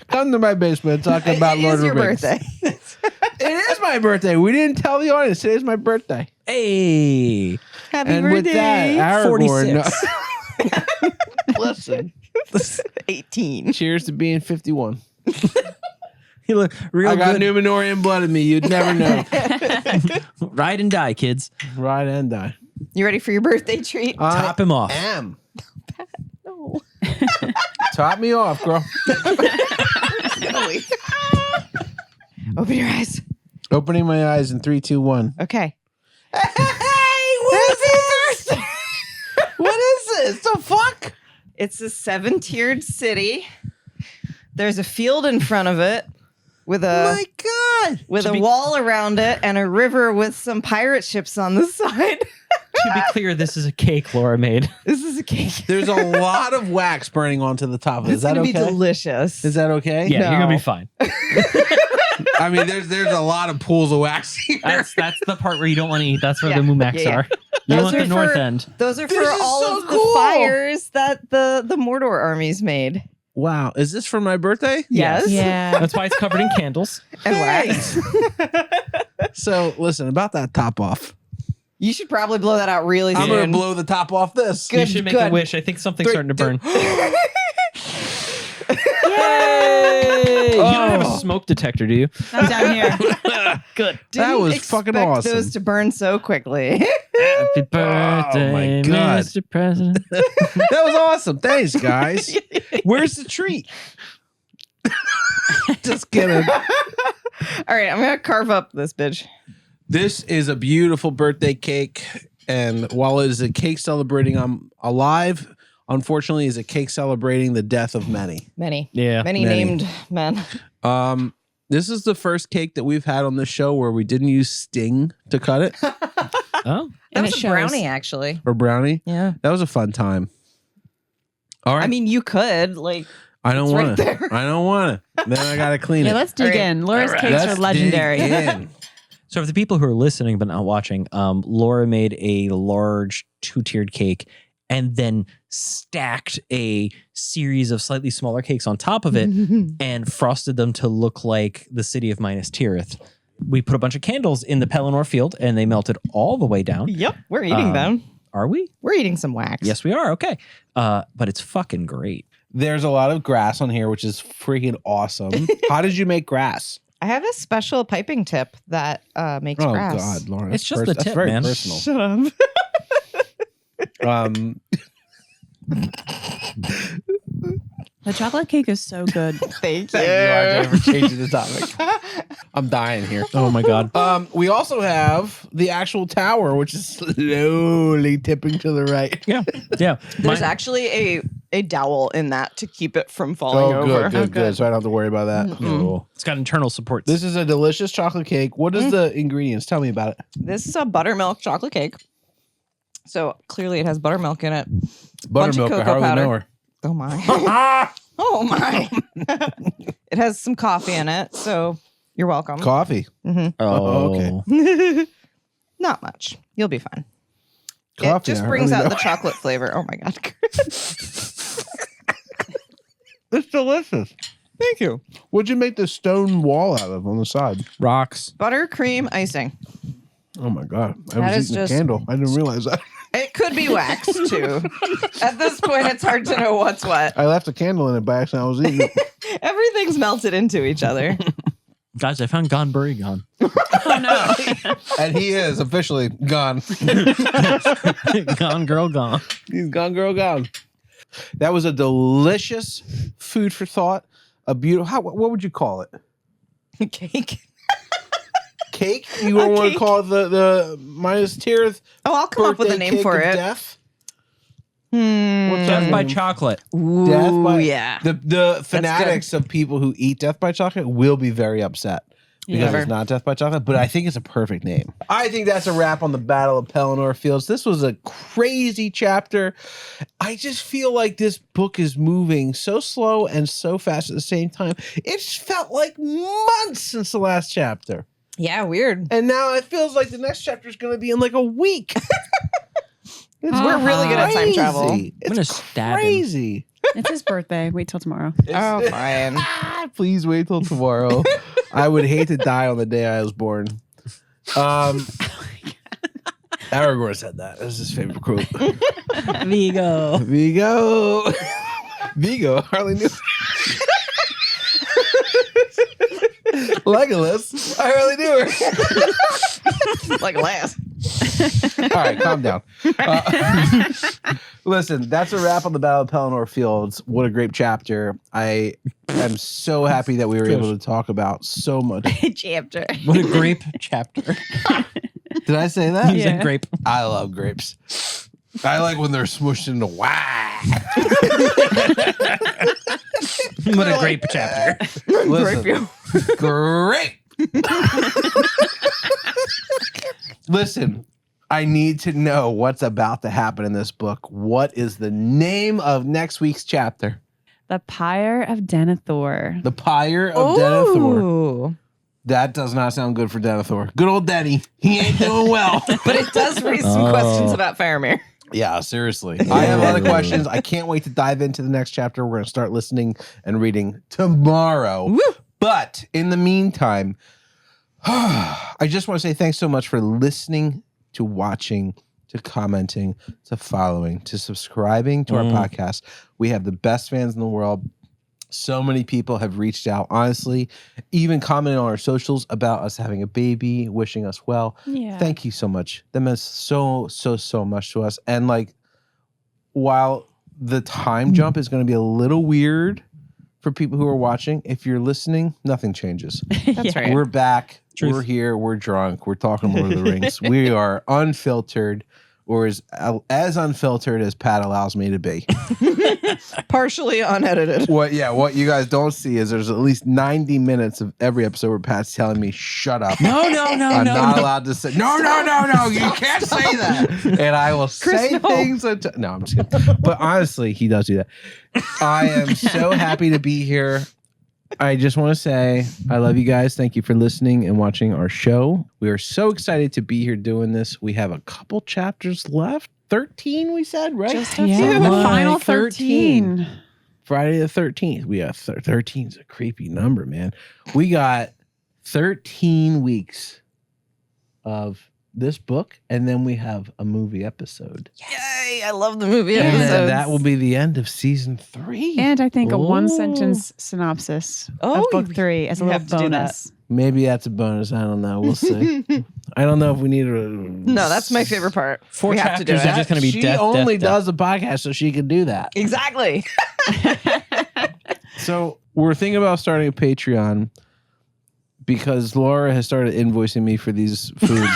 Come to my basement and talk about It Lord is of your the Rings. birthday. It is my birthday. We didn't tell the audience. Today's my birthday. Hey. Happy And birthday. with that, Aragorn. 46. Listen. 18. Cheers to being 51. You look real I got good. Numenorian blood in me. You'd never know. Ride and die, kids. Ride and die. You ready for your birthday treat? Top him off. I am. No. Top me off, girl. Open your eyes. Opening my eyes in 3, 2, 1. Okay. Hey, what is this? What is this? The fuck? It's a 7-tiered city. There's a field in front of it with a My God. with a wall around it and a river with some pirate ships on the side. To be clear, this is a cake Laura made. This is a cake. There's a lot of wax burning onto the top of it. It's Is that gonna okay? be delicious. Is that okay? Yeah, you're gonna No. be fine. I mean, there's a lot of pools of wax here. That's the part where you don't want to eat. That's where Yeah. the Mumaks Yeah, yeah. are. You Those want are the north for- end. Those are for This is all so of cool. the fires that the Mordor armies made. Wow. Is this for my birthday? Yes. Yeah. That's why it's covered in candles. And wax. So listen, about that top off. You should probably blow that out really soon. I'm going to blow the top off this. Good. You should make a wish. I think something's starting to burn. Yay! You don't have a smoke detector, do you? I'm down here. Good. That was Didn't fucking expect awesome. those to burn so quickly. Happy birthday, God. Mr. President. That was awesome. Thanks, guys. Where's the treat? Just kidding. All right, I'm gonna carve up this bitch. This is a beautiful birthday cake. And while it is a cake celebrating I'm alive, unfortunately, is a cake celebrating the death of many. Many Many. named men. This is the first cake that we've had on this show where we didn't use Sting to cut it Oh, That And was it a shows. brownie, actually. or brownie. Yeah. That was a fun time. All right. I mean, you could like. I don't it's right want to. there. I don't want to. Then I got to clean Yeah, it. let's dig All right. in. Laura's All right. cakes Let's are legendary. dig in. so for the people who are listening but not watching, Laura made a large 2-tiered cake and then stacked a series of slightly smaller cakes on top of it and frosted them to look like the city of Minas Tirith. We put a bunch of candles in the Pelennor Field and they melted all the way down. Yep, we're eating them. Are we? We're eating some wax. Yes, we are. Okay. But it's fucking great. There's a lot of grass on here, which is freaking awesome. How did you make grass? I have a special piping tip that makes Oh grass. God, Lauren, It's just the that's tip, very man. personal. Shut up. The chocolate cake is so good. Thank Thank you, RJ, for changing the topic. I'm dying here. Oh my God. We also have the actual tower, which is slowly tipping to the right. Yeah. Yeah. There's Mine- actually a dowel in that to keep it from falling Oh, over. good. So I don't have to worry about that. Oh, it's got internal supports. This is a delicious chocolate cake. What is the ingredients? Tell me about it. This is a buttermilk chocolate cake. So clearly it has buttermilk in it. Bunch of Buttermilk. I cocoa hardly powder. know her. Oh my. Oh my. It has some coffee in it, so you're welcome. Coffee. oh, okay. Not much. You'll be fine. Coffee. It just I brings hardly out know. the chocolate flavor. Oh my god. It's delicious. Thank you. What'd you make the stone wall out of on the side? Rocks. Buttercream icing. Oh my God. I That was is eating just- a candle. I didn't realize that. It could be wax too. At this point, it's hard to know what's what. I left a candle in it by accident. I was eating it. Everything's melted into each other. Guys, I found Gonbury gone. Oh no. And he is officially gone. Gone, girl, gone. He's gone, girl, gone. That was a delicious food for thought. A beautiful, what would you call it? Cake. Cake? You don't want to cake. call it the Minas Tirith Oh, I'll come up with a birthday name cake for of it. Death? Hmm. What's Death that by name? chocolate. Ooh, Death by yeah. The fanatics of people who eat death by chocolate will be very upset because Yeah. it's not death by chocolate, but I think it's a perfect name. I think that's a wrap on the Battle of Pelennor Fields. This was a crazy chapter. I just feel like this book is moving so slow and so fast at the same time. It's felt like months since the last chapter. Yeah, weird. And now it feels like the next chapter is going to be in like a week. We're really good at time travel. crazy. I'm gonna It's stab him. crazy. It's his birthday. Wait till tomorrow. Oh, fine. Please wait till tomorrow. I would hate to die on the day I was born. Aragorn said that. That's his favorite quote. Vigo. Vigo. Vigo. Hardly knew. Legolas. I hardly knew her. Like last. All right, calm down. Listen, that's a wrap on the Battle of Pelennor Fields. What a great chapter. I am so happy that we were able to talk about so much. Chapter. What a grape chapter. Did I say that? He's Yeah. a grape. I love grapes. I like when they're smushed into wah. What a grape chapter. Listen, grape. Listen, I need to know what's about to happen in this book. What is the name of next week's chapter? The Pyre of Denethor. The Pyre of Denethor. Ooh. That does not sound good for Denethor. Good old Denny. He ain't doing well. But it does raise some questions about Faramir. Yeah, seriously. I have a lot of questions. I can't wait to dive into the next chapter. We're going to start listening and reading tomorrow. Woo. But in the meantime, I just want to say thanks so much for listening to watching, to commenting, to following, to subscribing to our podcast. We have the best fans in the world. So many people have reached out, honestly, even commenting on our socials about us having a baby, wishing us well. Yeah. Thank you so much. That meant so much to us. And like, while the time jump is going to be a little weird for people who are watching, if you're listening, nothing changes. That's right. We're back. Truth. We're here. We're drunk. We're talking Lord of the Rings. We are unfiltered, or as unfiltered as Pat allows me to be. Partially unedited. What you guys don't see is there's at least 90 minutes of every episode where Pat's telling me, shut up. No, I'm not allowed to say, no, you can't say that. And I will say things. No, I'm just kidding. But honestly, he does do that. I am so happy to be here. I just want to say I love you guys. Thank you for listening and watching our show. We are so excited to be here doing this. We have a couple chapters left. 13, we said, right? Just a few. The final 13. Friday the 13th. We have 13 is a creepy number, man. We got 13 weeks of this book, and then we have a movie episode. Yay! I love the movie And episodes. then that will be the end of season 3. And I think a Ooh. 1-sentence synopsis of book 3 as a you little have to do that. bonus. Maybe that's a bonus. I don't know. We'll see. I don't know if we need to. No, that's my favorite part. 4 we have to do chapters are it. just going to be She death, only death, does a podcast so she can do that. Exactly. So we're thinking about starting a Patreon because Laura has started invoicing me for these foods.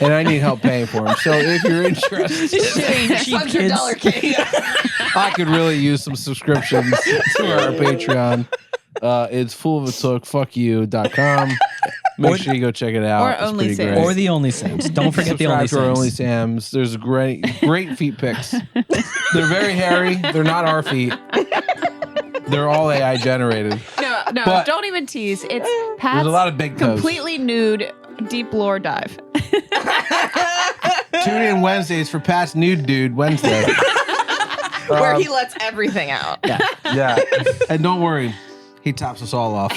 And I need help paying for them. So if you're interested, Cheap kids. $100 cake. I could really use some subscriptions to our Patreon. It's fullofattook.fuckyou.com. Make sure you go check it out. Or It's Only pretty Sam's. great. Or the Only Sams. Don't forget the Only Subscribe to our Only Sams. Sam's. There's great feet pics. They're very hairy. They're not our feet. They're all AI generated. No, But- don't even tease. It's There's Pat's a lot of big toes. completely nude deep lore dive. Tune in Wednesdays for Pat's Nude Dude Wednesday. Where he lets everything out. Yeah. And don't worry, he tops us all off.